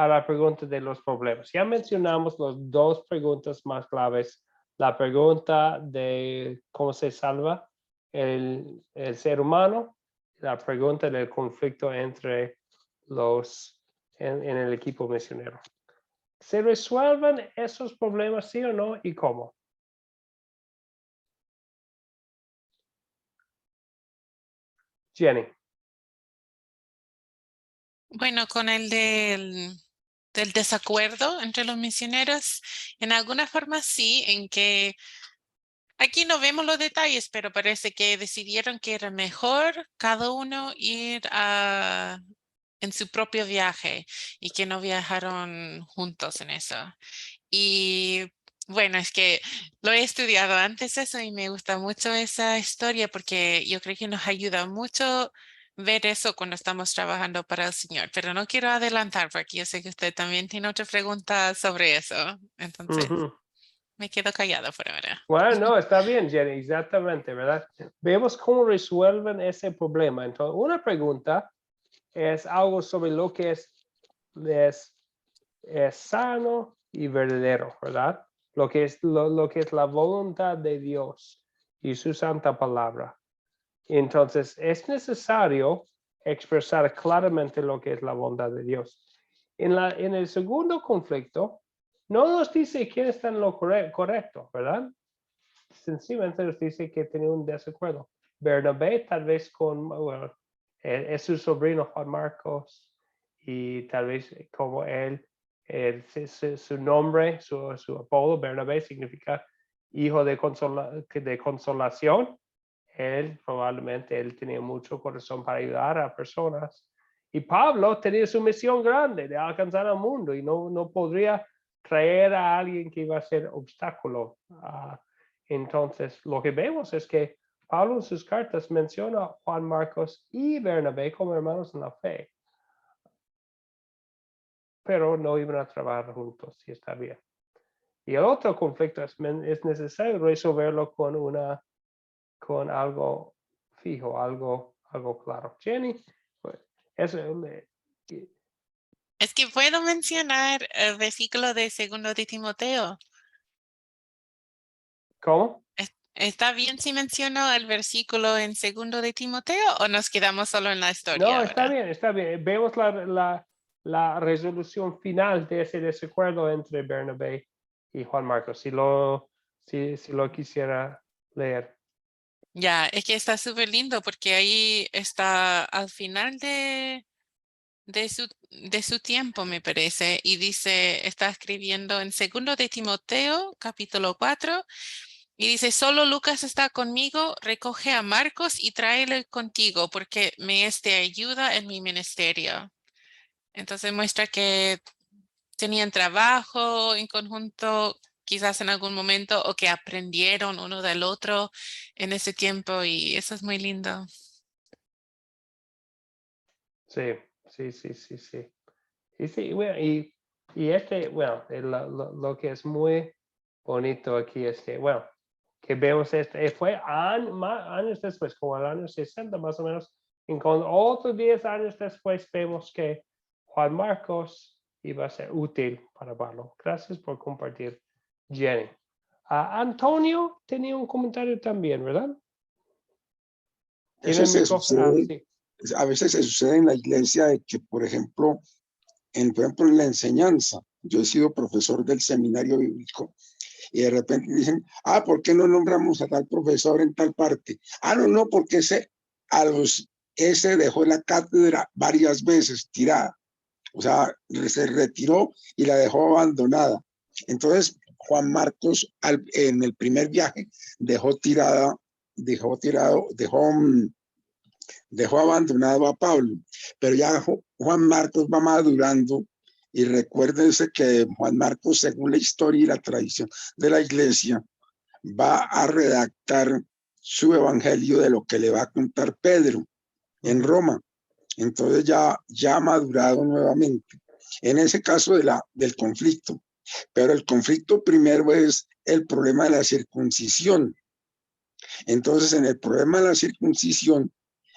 la pregunta de los problemas. Ya mencionamos las dos preguntas más claves. La pregunta de cómo se salva el ser humano, la pregunta del conflicto entre en el equipo misionero. ¿Se resuelven esos problemas, sí o no, y cómo? Jenny. Bueno, con el del desacuerdo entre los misioneros, en alguna forma sí, en que aquí no vemos los detalles, pero parece que decidieron que era mejor cada uno ir en su propio viaje y que no viajaron juntos en eso. Y bueno, es que lo he estudiado antes eso y me gusta mucho esa historia porque yo creo que nos ayuda mucho ver eso cuando estamos trabajando para el Señor. Pero no quiero adelantar porque yo sé que usted también tiene otra pregunta sobre eso. Entonces, me quedo callado por ahora. Bueno, no, está bien, Jenny, exactamente, ¿verdad? Vemos cómo resuelven ese problema. Entonces, una pregunta es algo sobre lo que es sano y verdadero, ¿verdad? Lo que es la voluntad de Dios y su santa palabra. Entonces, es necesario expresar claramente lo que es la bondad de Dios. En el segundo conflicto, no nos dice quién está en lo correcto, ¿verdad? Sencillamente nos dice que tenía un desacuerdo. Bernabé tal vez bueno, es su sobrino Juan Marcos y tal vez como su nombre, su apodo, Bernabé, significa hijo de consolación. Probablemente él tenía mucho corazón para ayudar a personas. Y Pablo tenía su misión grande de alcanzar al mundo y no podría traer a alguien que iba a ser obstáculo. Entonces, lo que vemos es que Pablo en sus cartas menciona a Juan Marcos y Bernabé como hermanos en la fe, pero no iban a trabajar juntos, y está bien. Y el otro conflicto es necesario resolverlo con algo fijo, algo claro. Jenny, es que puedo mencionar el versículo de 2 de Timoteo. ¿Cómo? ¿Está bien si menciono el versículo en 2 de Timoteo o nos quedamos solo en la historia? No, ahora? está bien. Vemos la resolución final de ese desacuerdo entre Bernabé y Juan Marcos, si lo quisiera leer. Ya, es que está súper lindo porque ahí está al final de su tiempo, me parece, y dice, está escribiendo en 2 de Timoteo, capítulo 4, y dice, solo Lucas está conmigo, recoge a Marcos y tráele contigo porque me es de ayuda en mi ministerio. Entonces muestra que tenían trabajo en conjunto, quizás en algún momento, o que aprendieron uno del otro en ese tiempo, y eso es muy lindo. Sí. Y sí, bueno, y bueno, lo que es muy bonito aquí es que, bueno, que vemos fue años después, como el año 60 más o menos, y con otros 10 años después vemos que Juan Marcos iba a ser útil para Pablo. Gracias por compartir, Jenny. Antonio tenía un comentario también, ¿verdad? Eso se sucede, a veces se sucede en la iglesia de que, por ejemplo, en la enseñanza, yo he sido profesor del seminario bíblico y de repente dicen, ¿por qué no nombramos a tal profesor en tal parte? No, porque ese dejó la cátedra varias veces tirada. O sea, se retiró y la dejó abandonada. Entonces, Juan Marcos en el primer viaje dejó abandonado a Pablo, pero ya Juan Marcos va madurando y recuérdense que Juan Marcos, según la historia y la tradición de la iglesia, va a redactar su evangelio de lo que le va a contar Pedro en Roma. Entonces ya ha madurado nuevamente. En ese caso del conflicto. Pero el conflicto primero es el problema de la circuncisión. Entonces, en el problema de la circuncisión,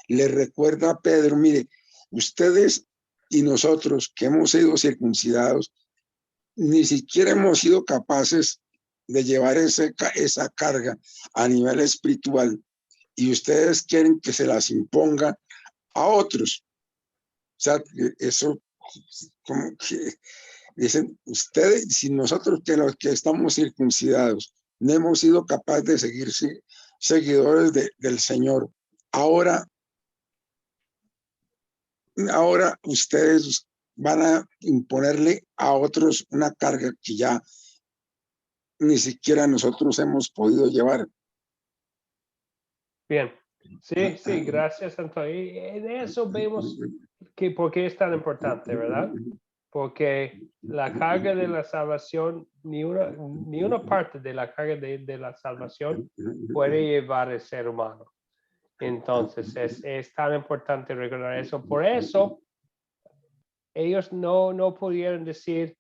le recuerda a Pedro, mire, ustedes y nosotros que hemos sido circuncidados, ni siquiera hemos sido capaces de llevar esa carga a nivel espiritual y ustedes quieren que se las imponga a otros. O sea, eso como que dicen, ustedes, si nosotros que los que estamos circuncidados no hemos sido capaces de seguirse seguidores del Señor, ahora ustedes van a imponerle a otros una carga que ya ni siquiera nosotros hemos podido llevar. Bien. Sí, gracias, Antonio. Y en eso vemos que por qué es tan importante, ¿verdad? Porque la carga de la salvación, ni una parte de la carga de la salvación puede llevar el ser humano. Entonces, es tan importante recordar eso. Por eso, ellos no pudieron decir,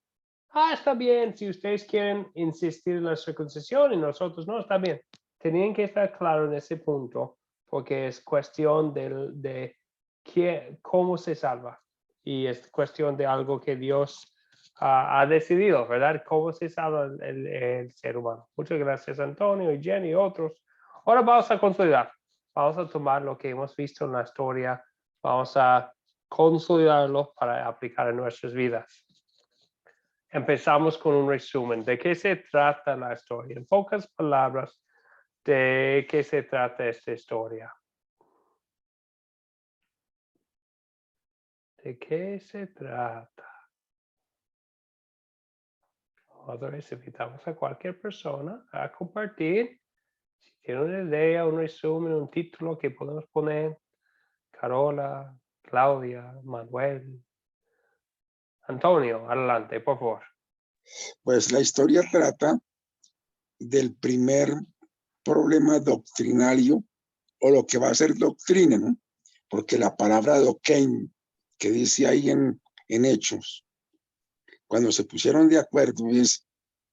está bien, si ustedes quieren insistir en la circuncisión y nosotros no, está bien. Tenían que estar claros en ese punto, porque es cuestión de cómo se salva. Y es cuestión de algo que Dios ha decidido, ¿verdad? Cómo se salva el ser humano. Muchas gracias, Antonio y Jenny y otros. Ahora vamos a consolidar. Vamos a tomar lo que hemos visto en la historia. Vamos a consolidarlo para aplicar en nuestras vidas. Empezamos con un resumen. ¿De qué se trata la historia? En pocas palabras, ¿de qué se trata esta historia? ¿De qué se trata? Otra vez invitamos a cualquier persona a compartir. Si tiene una idea, un resumen, un título que podemos poner. Carola, Claudia, Manuel. Antonio, adelante, por favor. Pues la historia trata del primer problema doctrinario o lo que va a ser doctrina, ¿no? Porque la palabra dokein que dice ahí en Hechos, cuando se pusieron de acuerdo,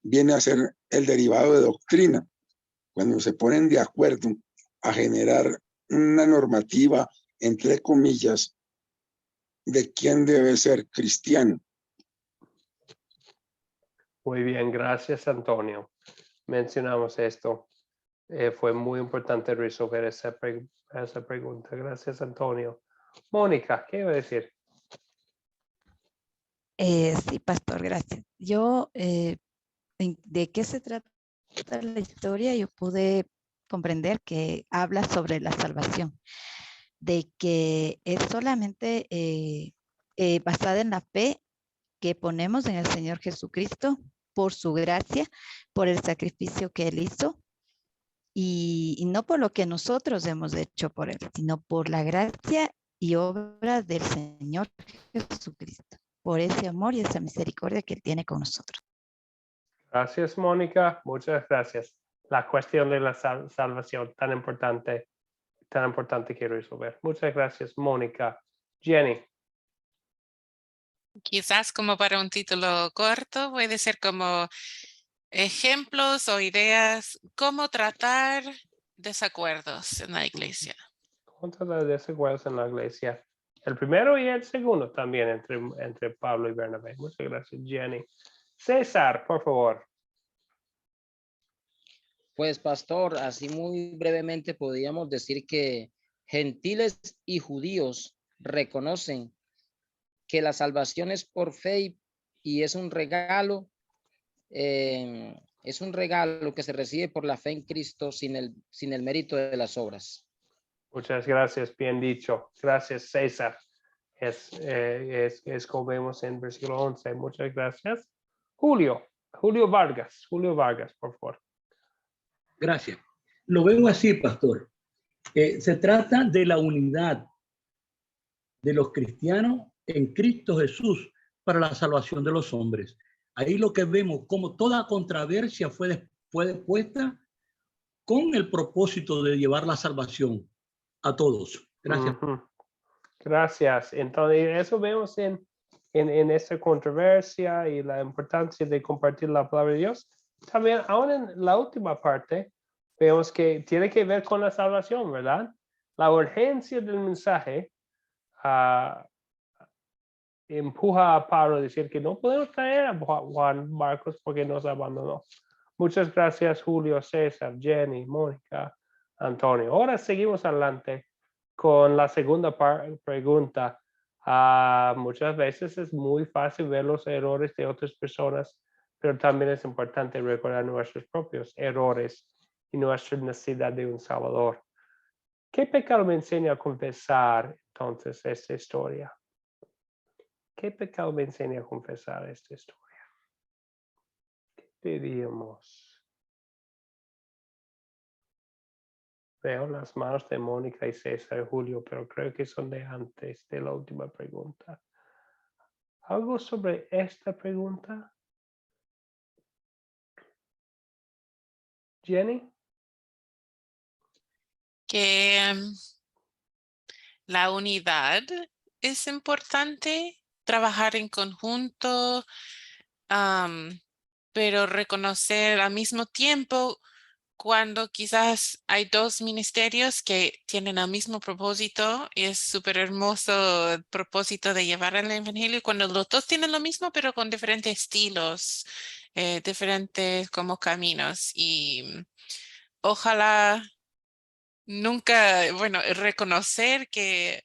viene a ser el derivado de doctrina. Cuando se ponen de acuerdo a generar una normativa, entre comillas, de quién debe ser cristiano. Muy bien, gracias, Antonio. Mencionamos esto. Fue muy importante resolver esa pregunta. Gracias, Antonio. Mónica, ¿qué iba a decir? Sí, pastor, gracias. Yo, ¿de qué se trata la historia? Yo pude comprender que habla sobre la salvación, de que es solamente basada en la fe que ponemos en el Señor Jesucristo por su gracia, por el sacrificio que Él hizo y no por lo que nosotros hemos hecho por Él, sino por la gracia y obra del Señor Jesucristo, por ese amor y esa misericordia que Él tiene con nosotros. Gracias, Mónica. Muchas gracias. La cuestión de la salvación tan importante que resolver. Muchas gracias, Mónica. Jenny. Quizás como para un título corto, puede ser como ejemplos o ideas, cómo tratar desacuerdos en la iglesia. ¿Cómo tratar desacuerdos en la iglesia? El primero y el segundo también entre Pablo y Bernabé. Muchas gracias, Jenny. César, por favor. Pues, pastor, así muy brevemente podríamos decir que gentiles y judíos reconocen que la salvación es por fe y es un regalo que se recibe por la fe en Cristo sin el mérito de las obras. Muchas gracias, bien dicho. Gracias, César. Es como vemos en versículo 11. Muchas gracias. Julio Vargas, por favor. Gracias. Lo veo así, pastor. Se trata de la unidad de los cristianos en Cristo Jesús para la salvación de los hombres. Ahí lo que vemos, como toda controversia fue puesta con el propósito de llevar la salvación a todos. Gracias. Gracias. Entonces, eso vemos en esta controversia y la importancia de compartir la palabra de Dios. También, aún en la última parte, vemos que tiene que ver con la salvación, ¿verdad? La urgencia del mensaje empuja a Pablo a decir que no podemos traer a Juan Marcos porque nos abandonó. Muchas gracias, Julio, César, Jenny, Mónica, Antonio. Ahora seguimos adelante con la segunda pregunta. Muchas veces es muy fácil ver los errores de otras personas, pero también es importante recordar nuestros propios errores y nuestra necesidad de un Salvador. ¿Qué pecado me enseña a confesar entonces esta historia? ¿Qué pecado me enseña a confesar esta historia? ¿Qué diríamos? Veo las manos de Mónica y César y Julio, pero creo que son de antes de la última pregunta. ¿Algo sobre esta pregunta? Jenny? Que la unidad es importante, trabajar en conjunto, pero reconocer al mismo tiempo cuando quizás hay dos ministerios que tienen el mismo propósito y es súper hermoso el propósito de llevar el evangelio cuando los dos tienen lo mismo pero con diferentes estilos, diferentes como caminos y ojalá nunca, bueno, reconocer que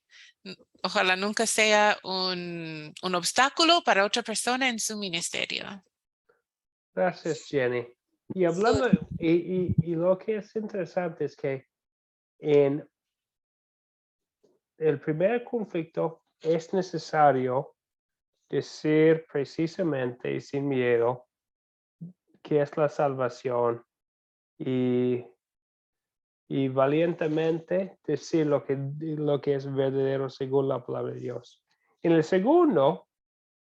ojalá nunca sea un obstáculo para otra persona en su ministerio. Gracias, Jenny. Y hablando, y lo que es interesante es que en el primer conflicto es necesario decir precisamente y sin miedo qué es la salvación y valientemente decir lo que es verdadero según la palabra de Dios. En el segundo,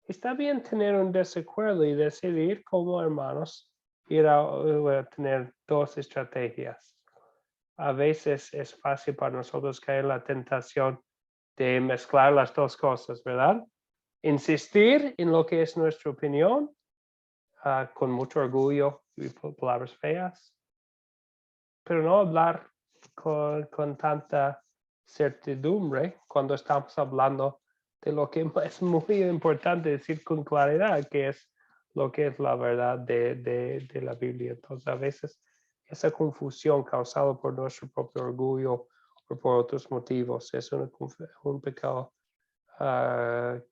está bien tener un desacuerdo y decidir como hermanos ir a tener dos estrategias. A veces es fácil para nosotros caer en la tentación de mezclar las dos cosas, ¿verdad? Insistir en lo que es nuestra opinión con mucho orgullo y palabras feas, pero no hablar con tanta certidumbre cuando estamos hablando de lo que es muy importante decir con claridad, que es lo que es la verdad de la Biblia. Entonces, a veces esa confusión causada por nuestro propio orgullo o por otros motivos es un pecado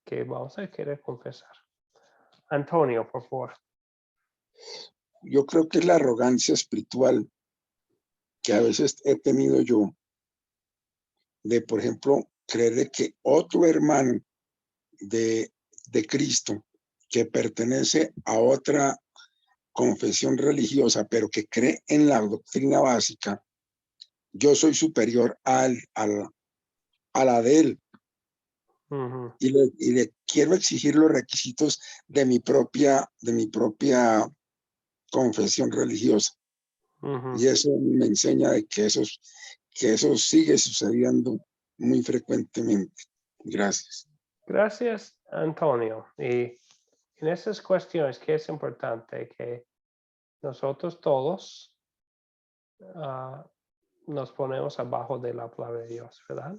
que vamos a querer confesar. Antonio, por favor. Yo creo que es la arrogancia espiritual que a veces he tenido yo, de, por ejemplo, creer de que otro hermano de Cristo que pertenece a otra confesión religiosa, pero que cree en la doctrina básica, yo soy superior a la de él. Y le quiero exigir los requisitos de mi propia confesión religiosa. Y eso me enseña de que eso sigue sucediendo muy frecuentemente. Gracias. Gracias, Antonio. Y en esas cuestiones que es importante que nosotros todos nos ponemos abajo de la palabra de Dios, ¿verdad?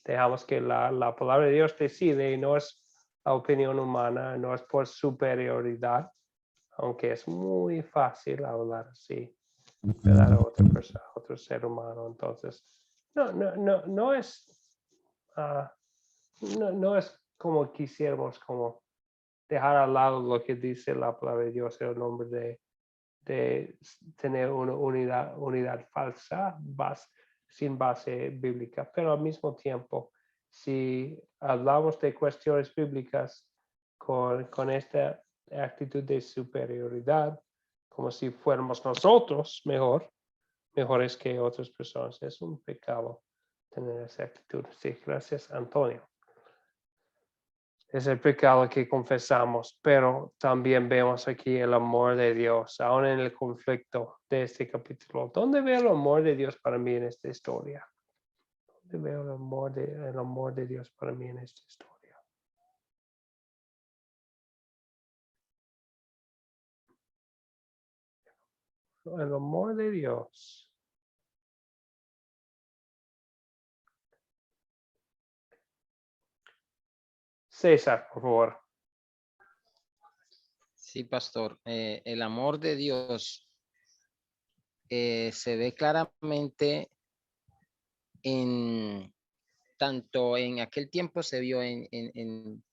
Dejamos que la palabra de Dios decide y no es la opinión humana, no es por superioridad, aunque es muy fácil hablar así, ¿verdad? A otra persona, a otro ser humano. Entonces, no es como quisiéramos como dejar al lado lo que dice la palabra de Dios en el nombre de tener una unidad falsa sin base bíblica, pero al mismo tiempo si hablamos de cuestiones bíblicas con esta actitud de superioridad, como si fuéramos nosotros mejores que otras personas. Es un pecado tener esa actitud. Sí, gracias, Antonio. Es el pecado que confesamos, pero también vemos aquí el amor de Dios, aún en el conflicto de este capítulo. ¿Dónde veo el amor de Dios para mí en esta historia? ¿Dónde veo el amor de Dios para mí en esta historia? El amor de Dios. César, por favor. Sí, pastor. El amor de Dios se ve claramente tanto en aquel tiempo se vio en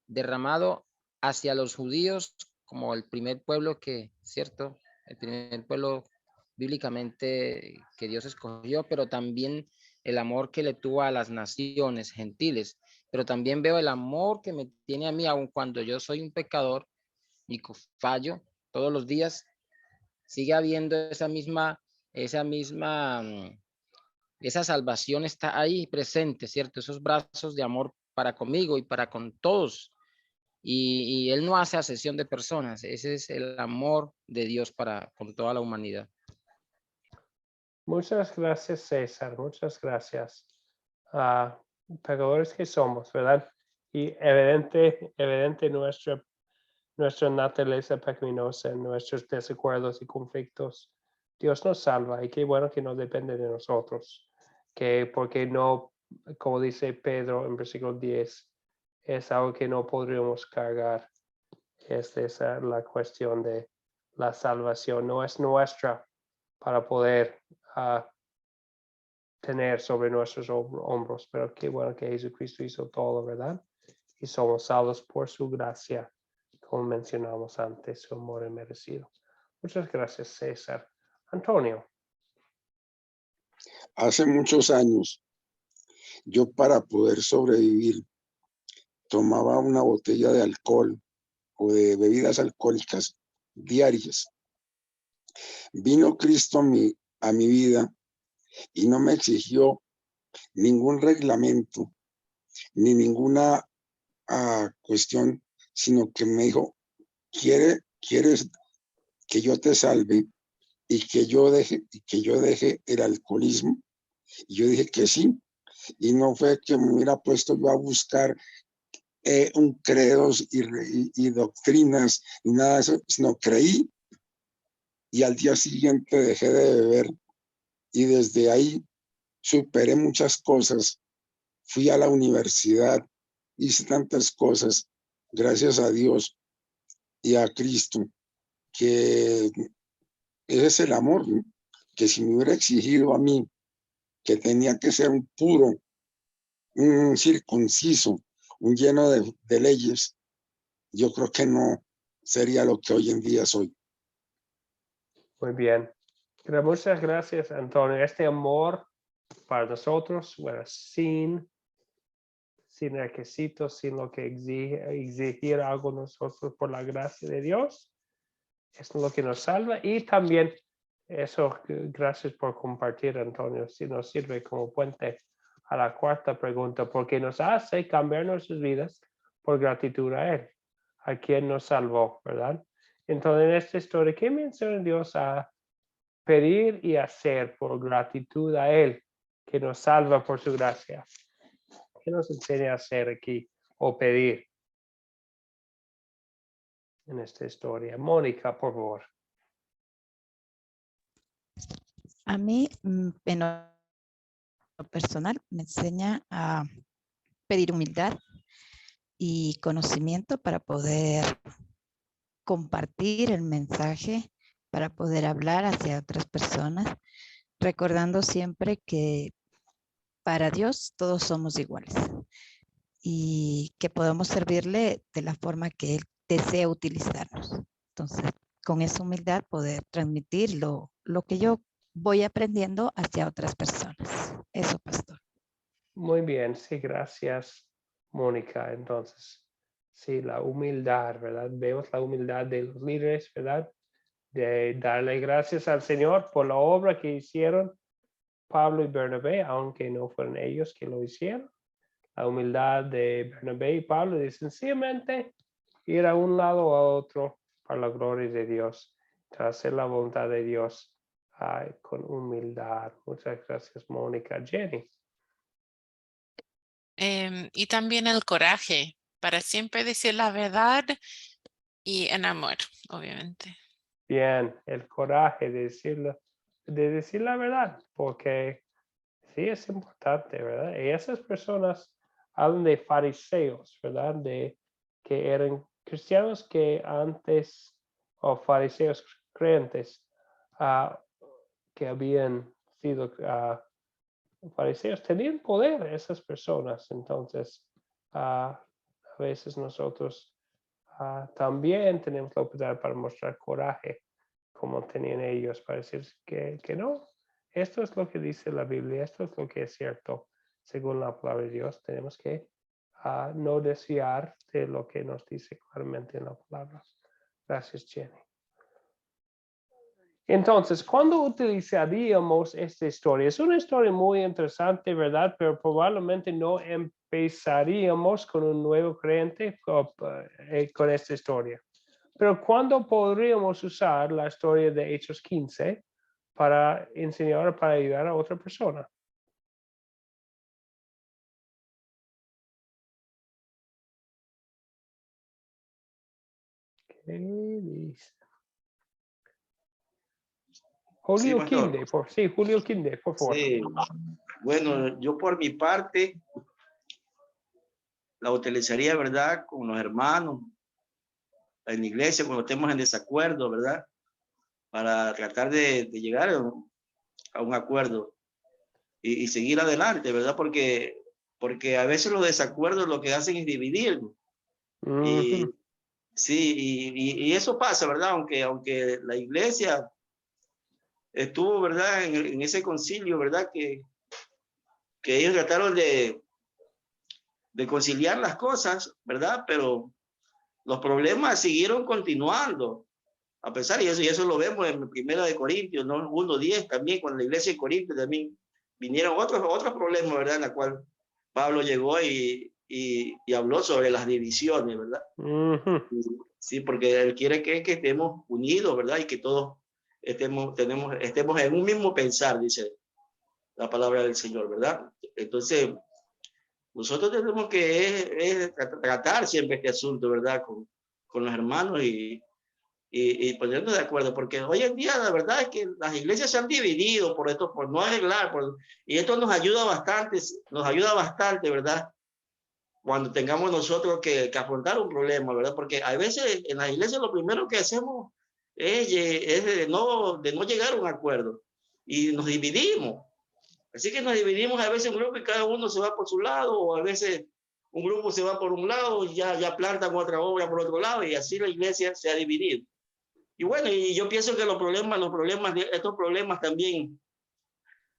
derramado hacia los judíos como el primer pueblo ¿cierto? El primer pueblo bíblicamente que Dios escogió, pero también el amor que le tuvo a las naciones gentiles. Pero también veo el amor que me tiene a mí, aun cuando yo soy un pecador y fallo todos los días, sigue habiendo esa salvación está ahí presente, ¿cierto? Esos brazos de amor para conmigo y para con todos. Y Él no hace acepción de personas. Ese es el amor de Dios con toda la humanidad. Muchas gracias, César. Muchas gracias. Pecadores que somos, ¿verdad? Y evidente nuestra naturaleza pecaminosa, nuestros desacuerdos y conflictos. Dios nos salva y qué bueno que no depende de nosotros. Porque no, como dice Pedro en versículo 10, es algo que no podríamos cargar. Es esa la cuestión de la salvación. No es nuestra para poder tener sobre nuestros hombros, pero qué bueno que Jesucristo hizo todo, ¿verdad? Y somos salvos por su gracia, como mencionamos antes, su amor inmerecido. Muchas gracias, César. Antonio. Hace muchos años, yo para poder sobrevivir, tomaba una botella de alcohol o de bebidas alcohólicas diarias. Vino Cristo a mi vida y no me exigió ningún reglamento ni ninguna cuestión, sino que me dijo, ¿quieres que yo te salve y que yo deje el alcoholismo? Y yo dije que sí, y no fue que me hubiera puesto yo a buscar credos y doctrinas y nada de eso, sino creí y al día siguiente dejé de beber y desde ahí superé muchas cosas. Fui a la universidad, hice tantas cosas, gracias a Dios y a Cristo, que ese es el amor, ¿no? Que si me hubiera exigido a mí que tenía que ser un puro, un circunciso, un lleno de leyes, yo creo que no sería lo que hoy en día soy. Muy bien. Muchas gracias, Antonio. Este amor para nosotros, bueno, sin requisitos, sin lo que exigir algo nosotros por la gracia de Dios, es lo que nos salva. Y también eso, gracias por compartir, Antonio, si nos sirve como puente a la cuarta pregunta, porque nos hace cambiar nuestras vidas por gratitud a Él, a quien nos salvó, ¿verdad? Entonces, en esta historia, ¿qué menciona Dios a pedir y hacer por gratitud a Él, que nos salva por su gracia? ¿Qué nos enseña a hacer aquí o pedir en esta historia? Mónica, por favor. A mí, en lo personal, me enseña a pedir humildad y conocimiento para poder compartir el mensaje, para poder hablar hacia otras personas, recordando siempre que para Dios todos somos iguales y que podemos servirle de la forma que Él desea utilizarnos. Entonces, con esa humildad poder transmitir lo que yo voy aprendiendo hacia otras personas. Eso, pastor. Muy bien, sí, gracias, Mónica. Entonces, sí, la humildad, ¿verdad? Vemos la humildad de los líderes, ¿verdad? De darle gracias al Señor por la obra que hicieron Pablo y Bernabé, aunque no fueron ellos que lo hicieron. La humildad de Bernabé y Pablo de sencillamente ir a un lado o a otro para la gloria de Dios, hacer la voluntad de Dios con humildad. Muchas gracias, Mónica. Jenny. Y también el coraje para siempre decir la verdad y en amor, obviamente. Bien, el coraje de decir la verdad, porque sí es importante, ¿verdad? Y esas personas hablan de fariseos, ¿verdad? De que eran cristianos que antes, o fariseos creyentes, que habían sido fariseos, tenían poder esas personas. Entonces, a veces nosotros también tenemos la oportunidad para mostrar coraje, como tenían ellos, para decir que no, esto es lo que dice la Biblia, esto es lo que es cierto, según la palabra de Dios. Tenemos que no desviar de lo que nos dice claramente en la palabra. Gracias, Jenny. Entonces, ¿cuándo utilizaríamos esta historia? Es una historia muy interesante, ¿verdad? Pero probablemente no empezaríamos con un nuevo creyente con esta historia. Pero ¿cuándo podríamos usar la historia de Hechos 15 para enseñar, para ayudar a otra persona? ¿Qué dice? Julio Quinde, Julio Quinde, por favor. Sí, bueno, yo por mi parte la utilizaría, ¿verdad? Con los hermanos, en la iglesia, cuando estemos en desacuerdo, ¿verdad? Para tratar de llegar a un acuerdo y seguir adelante, ¿verdad? Porque a veces los desacuerdos lo que hacen es dividir. Y sí, y eso pasa, ¿verdad? Aunque la iglesia estuvo, ¿verdad? En ese concilio, ¿verdad? Que ellos trataron de conciliar las cosas, ¿verdad? Pero los problemas siguieron continuando, a pesar, y eso lo vemos en Primera de Corintios, ¿no? 1:10 también, cuando la iglesia de Corintios también vinieron otros problemas, ¿verdad? En la cual Pablo llegó y habló sobre las divisiones, ¿verdad? Sí, porque él quiere que estemos unidos, ¿verdad? Y que todos estemos en un mismo pensar, dice la palabra del Señor, ¿verdad? Entonces, nosotros tenemos que tratar siempre este asunto, ¿verdad? Con los hermanos y ponernos de acuerdo, porque hoy en día la verdad es que las iglesias se han dividido por esto, por no arreglar, y esto nos ayuda bastante, ¿verdad? Cuando tengamos nosotros que afrontar un problema, ¿verdad? Porque a veces en las iglesias lo primero que hacemos es de no llegar a un acuerdo y nos dividimos. Así que nos dividimos a veces en grupos y cada uno se va por su lado, o a veces un grupo se va por un lado y ya plantan otra obra por otro lado, y así la iglesia se ha dividido. Y bueno, y yo pienso que estos problemas también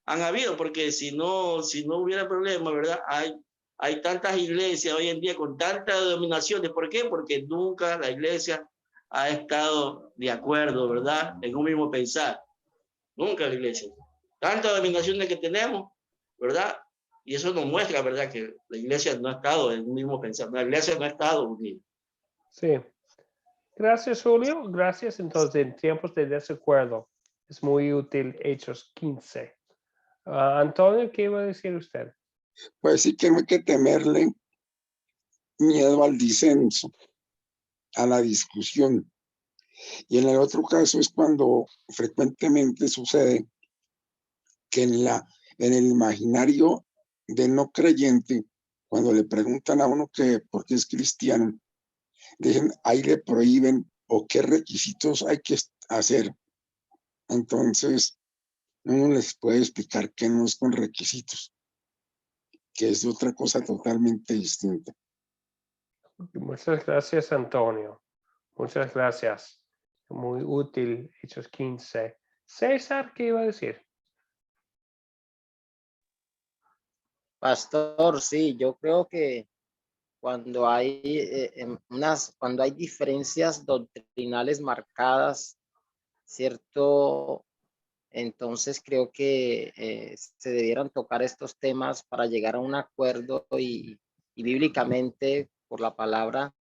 han habido, porque si no hubiera problemas, ¿verdad? Hay tantas iglesias hoy en día con tantas denominaciones. ¿Por qué? Porque nunca la iglesia ha estado de acuerdo, ¿verdad? En un mismo pensar. Nunca la iglesia. Tantas denominaciones que tenemos, ¿verdad? Y eso nos muestra, ¿verdad? Que la iglesia no ha estado en un mismo pensar. La iglesia no ha estado unida. Sí. Gracias, Julio. Gracias. Entonces, en tiempos de desacuerdo, es muy útil Hechos 15. Antonio, ¿qué iba a decir usted? Pues sí que no hay que temerle miedo al disenso, a la discusión. Y en el otro caso es cuando frecuentemente sucede que en el imaginario del no creyente, cuando le preguntan a uno que por qué es cristiano, dicen, ahí le prohíben o qué requisitos hay que hacer. Entonces, uno les puede explicar que no es con requisitos, que es otra cosa totalmente distinta. Muchas gracias, Antonio. Muchas gracias. Muy útil, Hechos 15. César, ¿qué iba a decir? Pastor, sí, yo creo que cuando hay cuando hay diferencias doctrinales marcadas, ¿cierto? Entonces creo que se debieran tocar estos temas para llegar a un acuerdo y bíblicamente, por la palabra,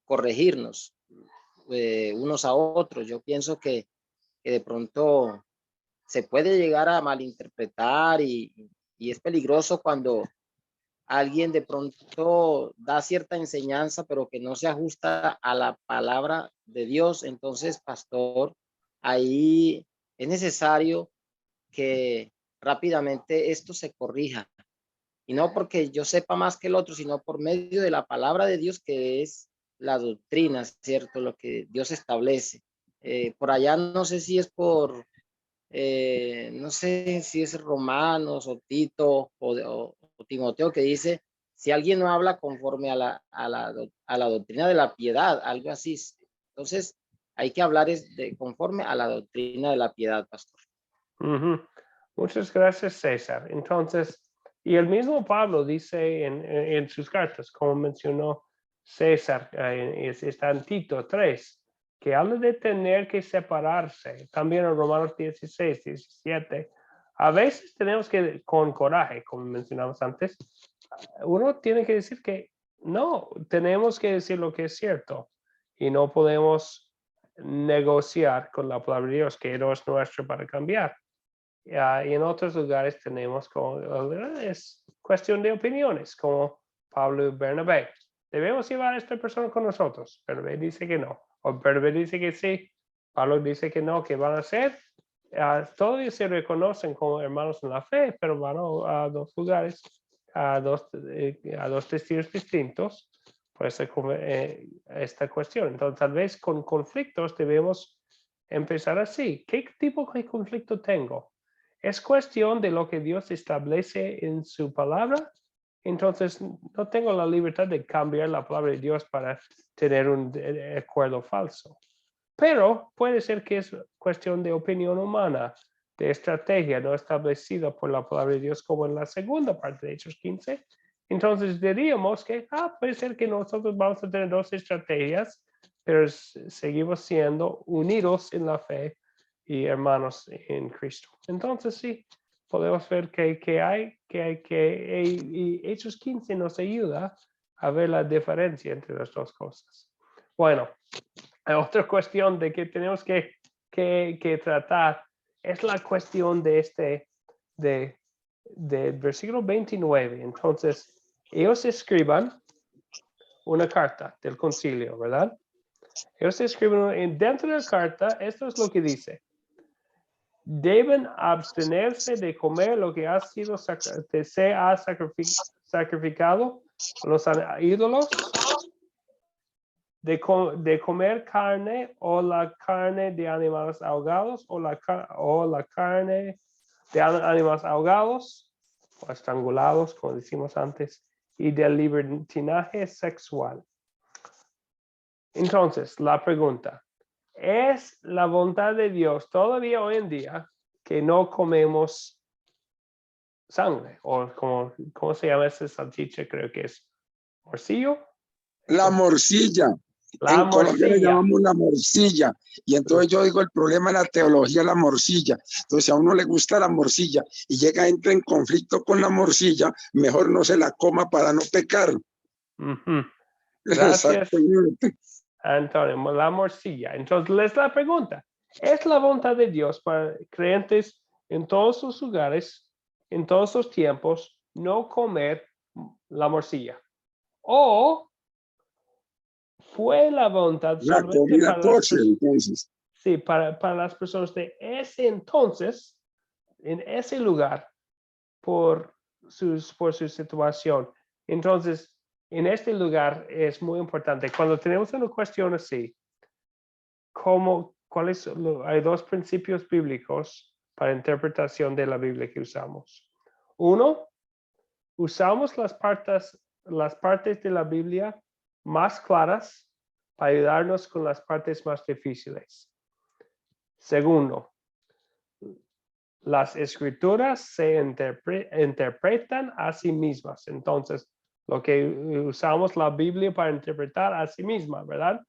corregirnos unos a otros. Yo pienso que de pronto se puede llegar a malinterpretar y es peligroso cuando alguien de pronto da cierta enseñanza, pero que no se ajusta a la palabra de Dios. Entonces, pastor, ahí es necesario que rápidamente esto se corrija. Y no porque yo sepa más que el otro, sino por medio de la palabra de Dios, que es la doctrina, ¿cierto? Lo que Dios establece. Por allá no sé si es no sé si es Romanos o Tito o Timoteo, que dice, si alguien no habla conforme a la doctrina de la piedad, algo así. Entonces, hay que hablar conforme a la doctrina de la piedad, pastor. Muchas gracias, César. Entonces, y el mismo Pablo dice en sus cartas, como mencionó César, está en Tito 3, que habla de tener que separarse. También en Romanos 16, 17. A veces tenemos que, con coraje, como mencionamos antes, uno tiene que decir que no, tenemos que decir lo que es cierto y no podemos negociar con la palabra de Dios, que no es nuestro para cambiar. Y en otros lugares tenemos es cuestión de opiniones, como Pablo y Bernabé. ¿Debemos llevar a esta persona con nosotros? Bernabé dice que no. O Bernabé dice que sí. Pablo dice que no, que van a hacer. Todavía se reconocen como hermanos en la fe, pero van a dos lugares, a dos testigos distintos por esta cuestión. Entonces, tal vez con conflictos debemos empezar así. ¿Qué tipo de conflicto tengo? ¿Es cuestión de lo que Dios establece en su palabra? Entonces, no tengo la libertad de cambiar la palabra de Dios para tener un acuerdo falso. Pero puede ser que es cuestión de opinión humana, de estrategia no establecida por la palabra de Dios, como en la segunda parte de Hechos 15. Entonces diríamos que puede ser que nosotros vamos a tener dos estrategias, pero seguimos siendo unidos en la fe y hermanos en Cristo. Entonces sí, podemos ver y Hechos 15 nos ayuda a ver la diferencia entre las dos cosas. Bueno, otra cuestión de que tenemos que tratar es la cuestión de del versículo 29. Entonces, ellos escriban una carta del concilio, ¿verdad? Ellos escriben dentro de la carta, esto es lo que dice. Deben abstenerse de comer lo que se ha sacrificado a los ídolos, de comer carne o la carne de animales ahogados o la carne de animales ahogados o estrangulados, como decimos antes, y del libertinaje sexual. Entonces, la pregunta, ¿es la voluntad de Dios todavía hoy en día que no comemos sangre? O ¿cómo se llama esa salchicha? Creo que es morcillo. La morcilla. En Colombia le llamamos la morcilla. Y entonces yo digo, el problema de la teología es la morcilla. Entonces, si a uno le gusta la morcilla y entra en conflicto con la morcilla, mejor no se la coma para no pecar. Gracias, Antonio. La morcilla. Entonces, les la pregunta. ¿Es la voluntad de Dios para creyentes en todos los lugares, en todos los tiempos, no comer la morcilla? ¿O fue la voluntad solamente para las personas de ese entonces, en ese lugar, por su situación? Entonces, en este lugar es muy importante. Cuando tenemos una cuestión así, hay dos principios bíblicos para interpretación de la Biblia que usamos. Uno, usamos las partes de la Biblia más claras para ayudarnos con las partes más difíciles. Segundo, Las escrituras se interpretan a sí mismas. Entonces, lo que usamos la Biblia para interpretar a sí misma, ¿verdad?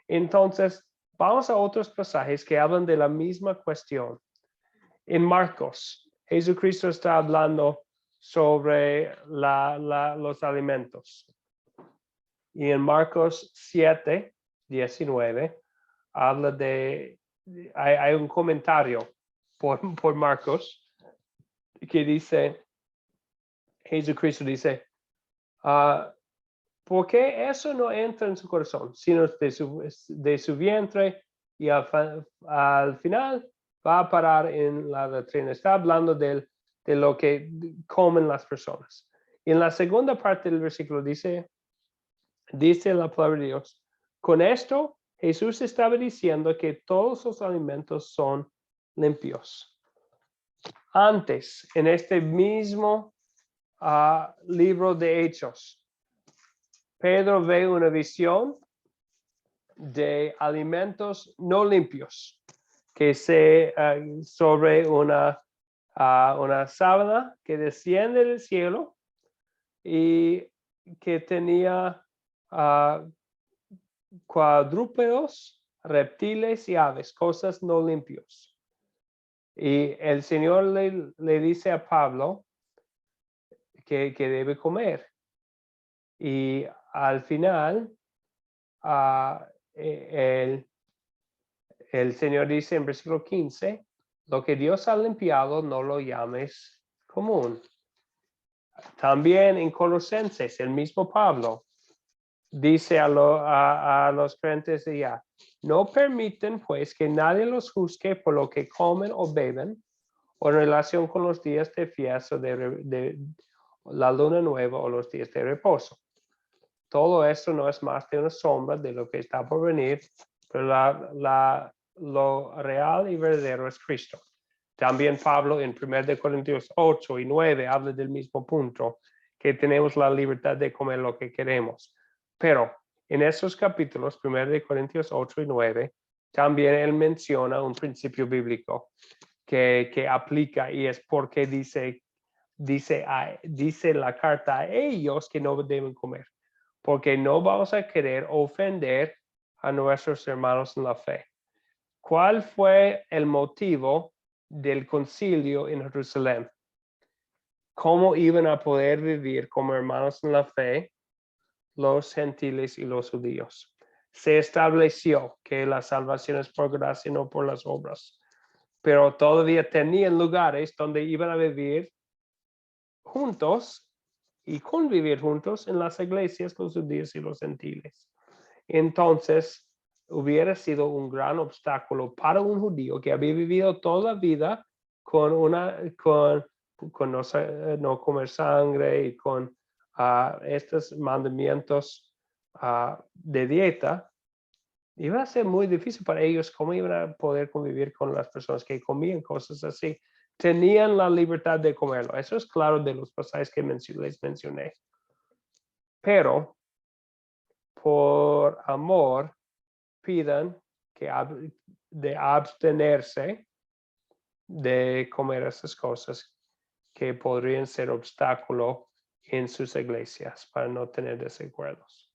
Entonces, vamos a otros pasajes que hablan de la misma cuestión. En Marcos, Jesucristo está hablando sobre los alimentos. Y en Marcos 7, 19, habla hay un comentario por Marcos que dice, Jesucristo dice, ¿por qué eso no entra en su corazón, sino de su vientre y al final va a parar en la doctrina? Está hablando de lo que comen las personas. Y en la segunda parte del versículo dice la palabra de Dios, con esto Jesús estaba diciendo que todos los alimentos son limpios. Antes, en este mismo libro de Hechos, Pedro ve una visión de alimentos no limpios que sobre una sábana que desciende del cielo y que tenía cuadrúpedos, reptiles y aves, cosas no limpios. Y el Señor le dice a Pablo que debe comer. Y al final, el Señor dice en versículo 15, lo que Dios ha limpiado no lo llames común. También en Colosenses, el mismo Pablo dice a los creyentes de allá, no permiten pues que nadie los juzgue por lo que comen o beben o en relación con los días de fiesta de la luna nueva o los días de reposo. Todo esto no es más de una sombra de lo que está por venir, pero lo real y verdadero es Cristo. También Pablo en 1 Corintios 8 y 9 habla del mismo punto, que tenemos la libertad de comer lo que queremos. Pero en esos capítulos, 1 Corintios 8 y 9, también él menciona un principio bíblico que aplica, y es porque dice la carta a ellos que no deben comer, porque no vamos a querer ofender a nuestros hermanos en la fe. ¿Cuál fue el motivo del concilio en Jerusalén? ¿Cómo iban a poder vivir como hermanos en la fe los gentiles y los judíos? Se estableció que la salvación es por gracia y no por las obras, pero todavía tenían lugares donde iban a vivir juntos y convivir juntos en las iglesias, los judíos y los gentiles. Entonces, hubiera sido un gran obstáculo para un judío que había vivido toda la vida con no comer sangre y con estos mandamientos de dieta. Iba a ser muy difícil para ellos cómo iban a poder convivir con las personas que comían cosas así. Tenían la libertad de comerlo. Eso es claro de los pasajes que les mencioné. Pero por amor pidan de abstenerse de comer esas cosas que podrían ser obstáculo en sus iglesias para no tener desacuerdos.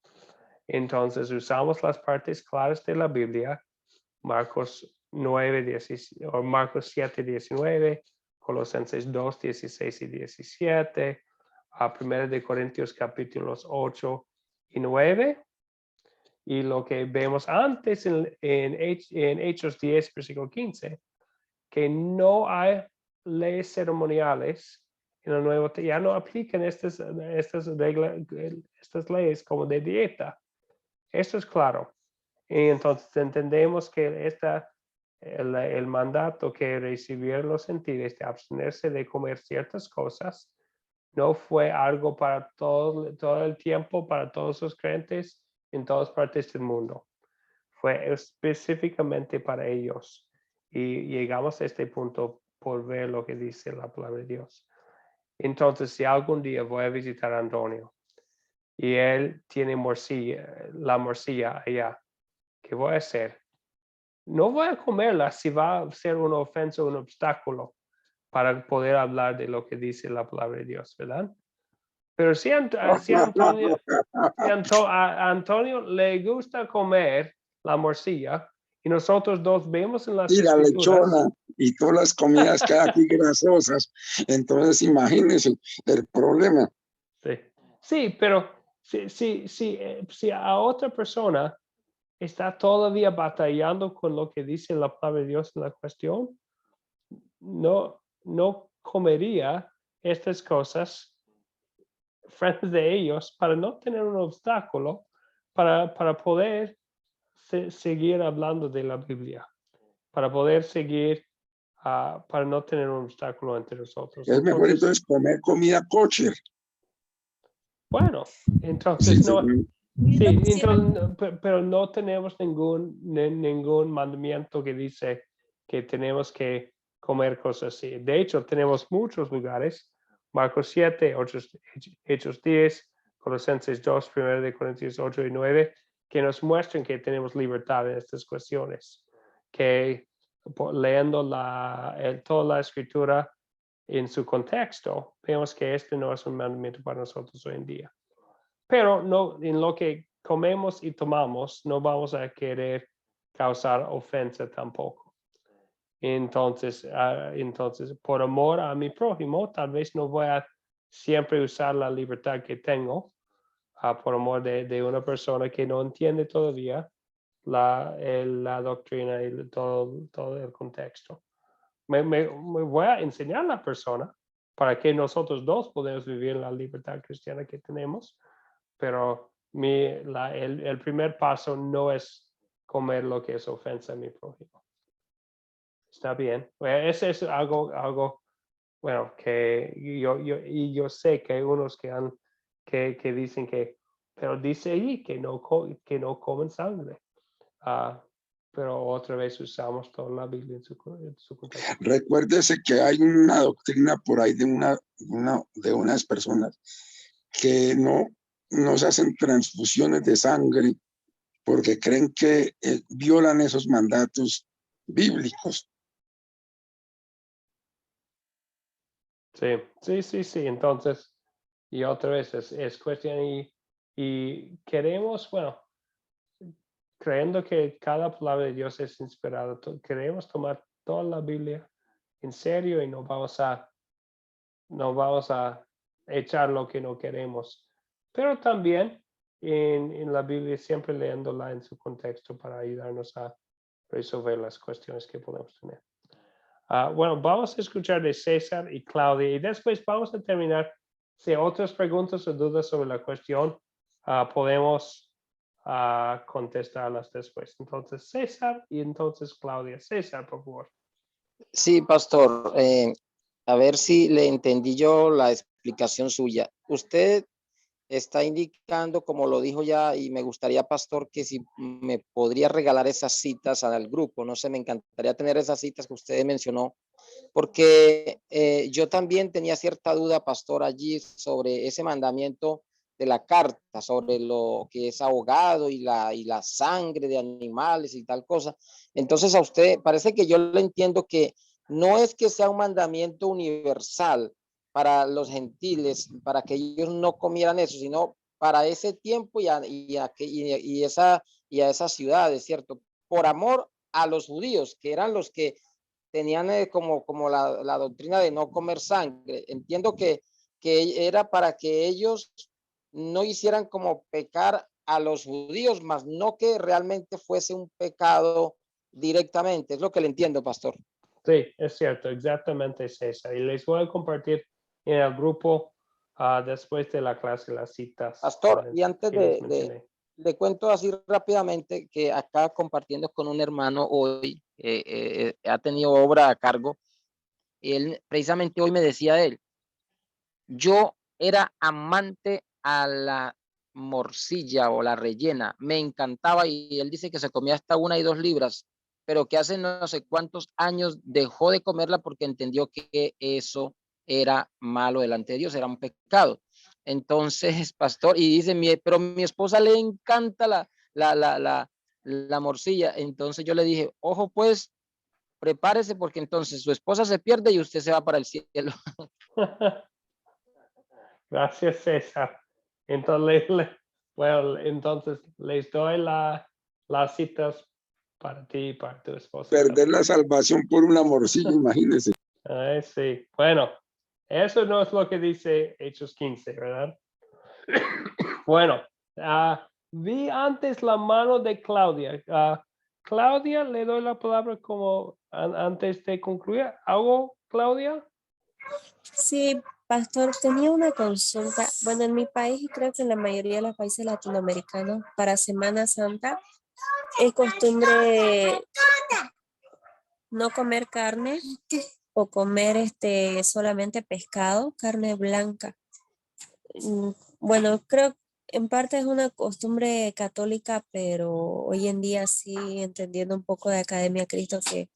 Entonces usamos las partes claras de la Biblia, Marcos 7, 19, Colosenses 2, 16 y 17, a 1 Corintios capítulos 8 y 9, y lo que vemos antes en Hechos 10, versículo 15, que no hay leyes ceremoniales en el Nuevo Testamento, ya no aplican estas leyes como de dieta. Esto es claro. Y entonces entendemos que el mandato que recibieron los gentiles de abstenerse de comer ciertas cosas no fue algo para todo el tiempo, para todos los creyentes en todas partes del mundo. Fue específicamente para ellos. Y llegamos a este punto por ver lo que dice la palabra de Dios. Entonces, si algún día voy a visitar a Antonio y él tiene la morcilla allá, ¿qué voy a hacer? No voy a comerla si va a ser una ofensa o un obstáculo para poder hablar de lo que dice la palabra de Dios, ¿verdad? Pero si Antonio, a Antonio le gusta comer la morcilla y nosotros dos vemos en las Y la escrituras, lechona y todas las comidas que hay aquí grasosas. Entonces, imagínense el problema. Sí, pero si a otra persona está todavía batallando con lo que dice la palabra de Dios en la cuestión, no comería estas cosas frente de ellos para no tener un obstáculo para poder seguir hablando de la Biblia, para poder seguir, para no tener un obstáculo entre nosotros. Es mejor entonces comer comida kosher. Bueno, entonces Sí, pero no tenemos ningún mandamiento que dice que tenemos que comer cosas así. De hecho, tenemos muchos lugares, Marcos 7, Hechos 10, Colosenses 2, 1 de Corintios 8 y 9, que nos muestran que tenemos libertad en estas cuestiones, que leyendo toda la escritura en su contexto, vemos que este no es un mandamiento para nosotros hoy en día. Pero no, en lo que comemos y tomamos, no vamos a querer causar ofensa tampoco. Entonces, por amor a mi prójimo, tal vez no voy a siempre usar la libertad que tengo por amor de una persona que no entiende todavía la doctrina y todo el contexto. Me voy a enseñar a la persona para que nosotros dos podamos vivir la libertad cristiana que tenemos, pero el primer paso no es comer lo que es ofensa a mi prójimo. Está bien. Ese es algo bueno, que yo sé que hay unos que dicen que, pero dice ahí que no comen sangre. Pero otra vez usamos toda la Biblia en su contexto. Recuérdese que hay una doctrina por ahí de unas personas que no se hacen transfusiones de sangre porque creen que violan esos mandatos bíblicos. Sí. Entonces, y otra vez es cuestión y queremos, bueno, creyendo que cada palabra de Dios es inspirada, queremos tomar toda la Biblia en serio y no vamos a echar lo que no queremos. Pero también en la Biblia siempre leyéndola en su contexto para ayudarnos a resolver las cuestiones que podemos tener. Bueno, vamos a escuchar de César y Claudia y después vamos a terminar. Si hay otras preguntas o dudas sobre la cuestión, podemos contestarlas después. Entonces, César y entonces Claudia. César, por favor. Sí, pastor. A ver si le entendí yo la explicación suya. Usted está indicando, como lo dijo ya, y me gustaría, pastor, que si me podría regalar esas citas al grupo. No sé, me encantaría tener esas citas que usted mencionó, porque yo también tenía cierta duda, pastor, allí sobre ese mandamiento de la carta, sobre lo que es ahogado y la sangre de animales y tal cosa. Entonces a usted parece que yo le entiendo que no es que sea un mandamiento universal para los gentiles, para que ellos no comieran eso, sino para ese tiempo y a esas ciudades, ¿cierto? Por amor a los judíos, que eran los que tenían como la doctrina de no comer sangre. Entiendo que era para que ellos no hicieran como pecar a los judíos, más no que realmente fuese un pecado directamente. Es lo que le entiendo, pastor. Sí, es cierto, exactamente, César. Y les voy a compartir en el grupo después de la clase las citas. Pastor, y antes le cuento así rápidamente que acá compartiendo con un hermano hoy, ha tenido obra a cargo. Él precisamente hoy me decía él, yo era amante a la morcilla o la rellena, me encantaba y él dice que se comía hasta 1 y 2 libras, pero que hace no sé cuántos años dejó de comerla porque entendió que eso era malo delante de Dios, era un pecado. Entonces, pastor, y dice, pero mi esposa le encanta la morcilla. Entonces yo le dije, ojo pues, prepárese porque entonces su esposa se pierde y usted se va para el cielo. Gracias, César. Entonces les doy las citas para ti y para tu esposa. Perder la salvación por un amorcillo, imagínese. Ay, sí. Bueno, eso no es lo que dice Hechos 15, ¿verdad? Bueno, vi antes la mano de Claudia. Claudia, le doy la palabra como antes de concluir. ¿Algo, Claudia? Sí, pastor, tenía una consulta. Bueno, en mi país y creo que en la mayoría de los países latinoamericanos, para Semana Santa, es costumbre no comer carne o comer solamente pescado, carne blanca. Bueno, creo en parte es una costumbre católica, pero hoy en día sí entendiendo un poco de Academia Cristo que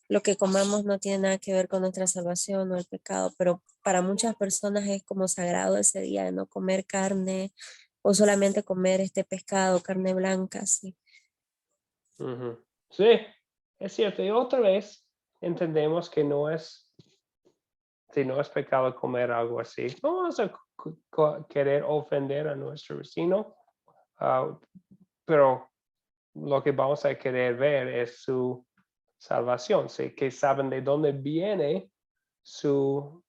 lo que comamos no tiene nada que ver con nuestra salvación o el pecado, pero para muchas personas es como sagrado ese día de no comer carne o solamente comer pescado, carne blanca, sí. Sí, es cierto. Y otra vez entendemos que no es pecado comer algo así. No vamos a querer ofender a nuestro vecino, pero lo que vamos a querer ver es su salvación, ¿sí? Que saben de dónde viene su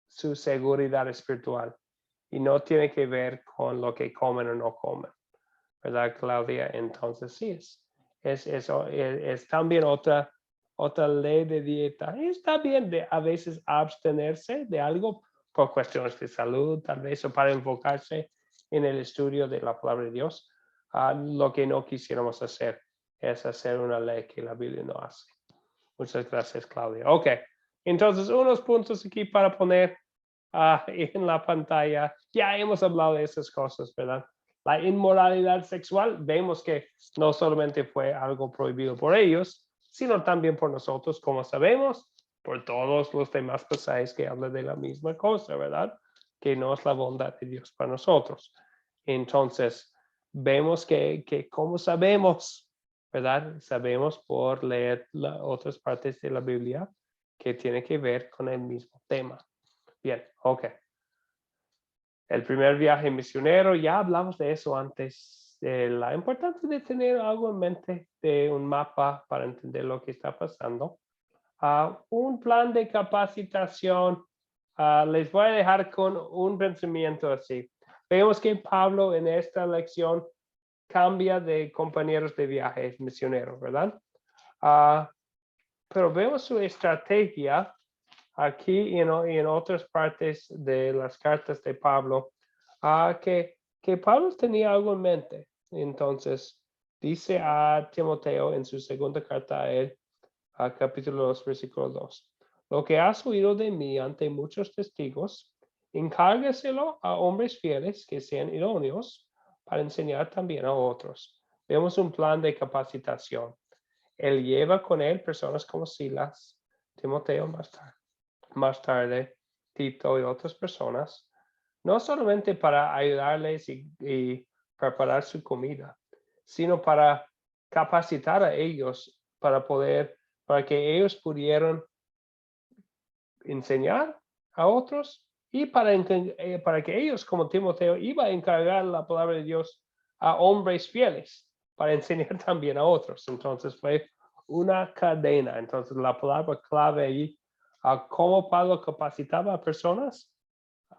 seguridad espiritual y no tiene que ver con lo que comen o no comen, ¿verdad, Claudia? Entonces sí, es también otra ley de dieta. Y está bien a veces abstenerse de algo por cuestiones de salud, tal vez, o para enfocarse en el estudio de la palabra de Dios. Lo que no quisiéramos hacer es hacer una ley que la Biblia no hace. Muchas gracias, Claudia. Ok, entonces unos puntos aquí para poner en la pantalla. Ya hemos hablado de esas cosas, ¿verdad? La inmoralidad sexual, vemos que no solamente fue algo prohibido por ellos, sino también por nosotros, como sabemos, por todos los demás pasajes que hablan de la misma cosa, ¿verdad? Que no es la bondad de Dios para nosotros. Entonces, vemos que como sabemos, ¿verdad? Sabemos por leer otras partes de la Biblia que tiene que ver con el mismo tema. Bien, ok. El primer viaje misionero, ya hablamos de eso antes, de la importancia de tener algo en mente, de un mapa para entender lo que está pasando. Un plan de capacitación, les voy a dejar con un pensamiento así. Vemos que Pablo en esta lección cambia de compañeros de viaje misioneros, ¿verdad? Pero vemos su estrategia aquí y en otras partes de las cartas de Pablo, que Pablo tenía algo en mente. Entonces, dice a Timoteo en su segunda carta a él, capítulo 2, versículo 2. Lo que has oído de mí ante muchos testigos, encárgueselo a hombres fieles que sean idóneos para enseñar también a otros. Vemos un plan de capacitación. Él lleva con él personas como Silas, Timoteo más tarde, Tito y otras personas, no solamente para ayudarles y preparar su comida, sino para capacitar a ellos para que ellos pudieran enseñar a otros y para que ellos, como Timoteo, iba a encargar la palabra de Dios a hombres fieles para enseñar también a otros. Entonces fue una cadena. Entonces la palabra clave ahí, cómo Pablo capacitaba a personas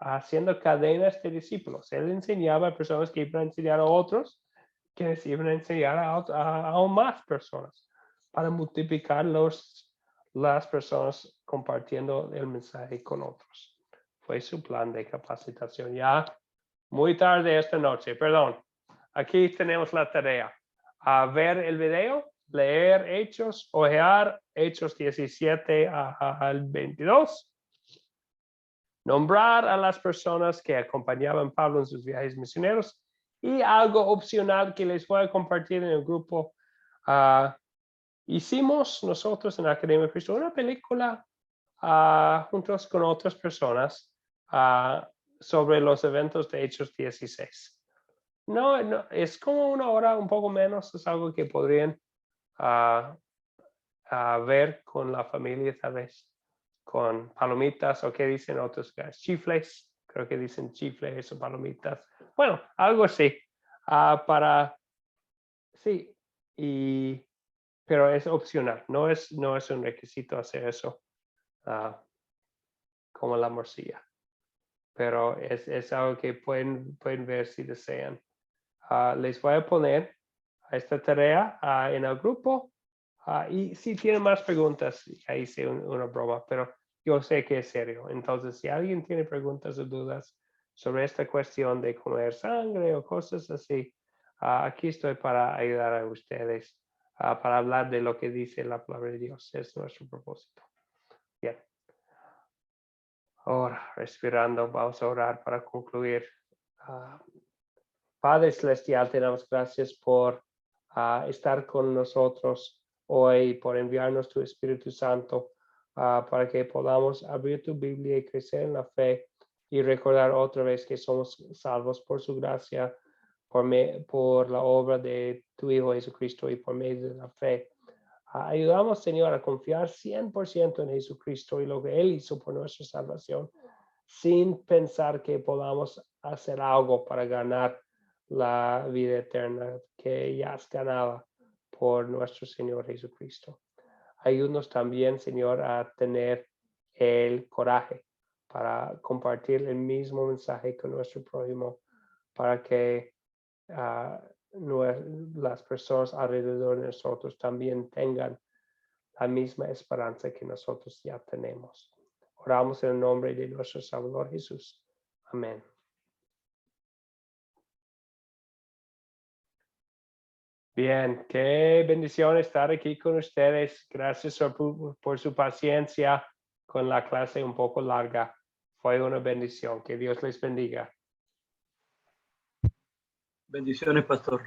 haciendo cadenas de discípulos. Él enseñaba a personas que iban a enseñar a otros, que iban a enseñar a aún más personas para multiplicar las personas compartiendo el mensaje con otros. Fue su plan de capacitación. Ya muy tarde esta noche, perdón. Aquí tenemos la tarea. A ver el video, leer Hechos, ojear Hechos 17 al 22. Nombrar a las personas que acompañaban a Pablo en sus viajes misioneros y algo opcional que les voy a compartir en el grupo. Hicimos nosotros en la Academia de Cristo una película juntos con otras personas sobre los eventos de Hechos 16. No, es como una hora, un poco menos, es algo que podrían ver con la familia tal vez, con palomitas o qué dicen otros lugares, chifles, creo que dicen chifles o palomitas. Bueno, algo así, sí, pero es opcional, no es un requisito hacer eso como la morcilla, pero es algo que pueden ver si desean. Les voy a poner esta tarea en el grupo y si tienen más preguntas, ya hice una broma, pero yo sé que es serio. Entonces, si alguien tiene preguntas o dudas sobre esta cuestión de comer sangre o cosas así, aquí estoy para ayudar a ustedes, para hablar de lo que dice la palabra de Dios. Es nuestro propósito. Bien. Ahora, respirando, vamos a orar para concluir. Padre Celestial, te damos gracias por estar con nosotros hoy, por enviarnos tu Espíritu Santo para que podamos abrir tu Biblia y crecer en la fe y recordar otra vez que somos salvos por su gracia, por la obra de tu Hijo Jesucristo y por medio de la fe. Ayudamos, Señor, a confiar 100% en Jesucristo y lo que Él hizo por nuestra salvación, sin pensar que podamos hacer algo para ganar la vida eterna que ya has ganado por nuestro Señor Jesucristo. Ayúdanos también, Señor, a tener el coraje para compartir el mismo mensaje con nuestro prójimo, para que las personas alrededor de nosotros también tengan la misma esperanza que nosotros ya tenemos. Oramos en el nombre de nuestro Salvador Jesús. Amén. Bien, qué bendición estar aquí con ustedes. Gracias por su paciencia con la clase un poco larga. Fue una bendición. Que Dios les bendiga. Bendiciones, pastor.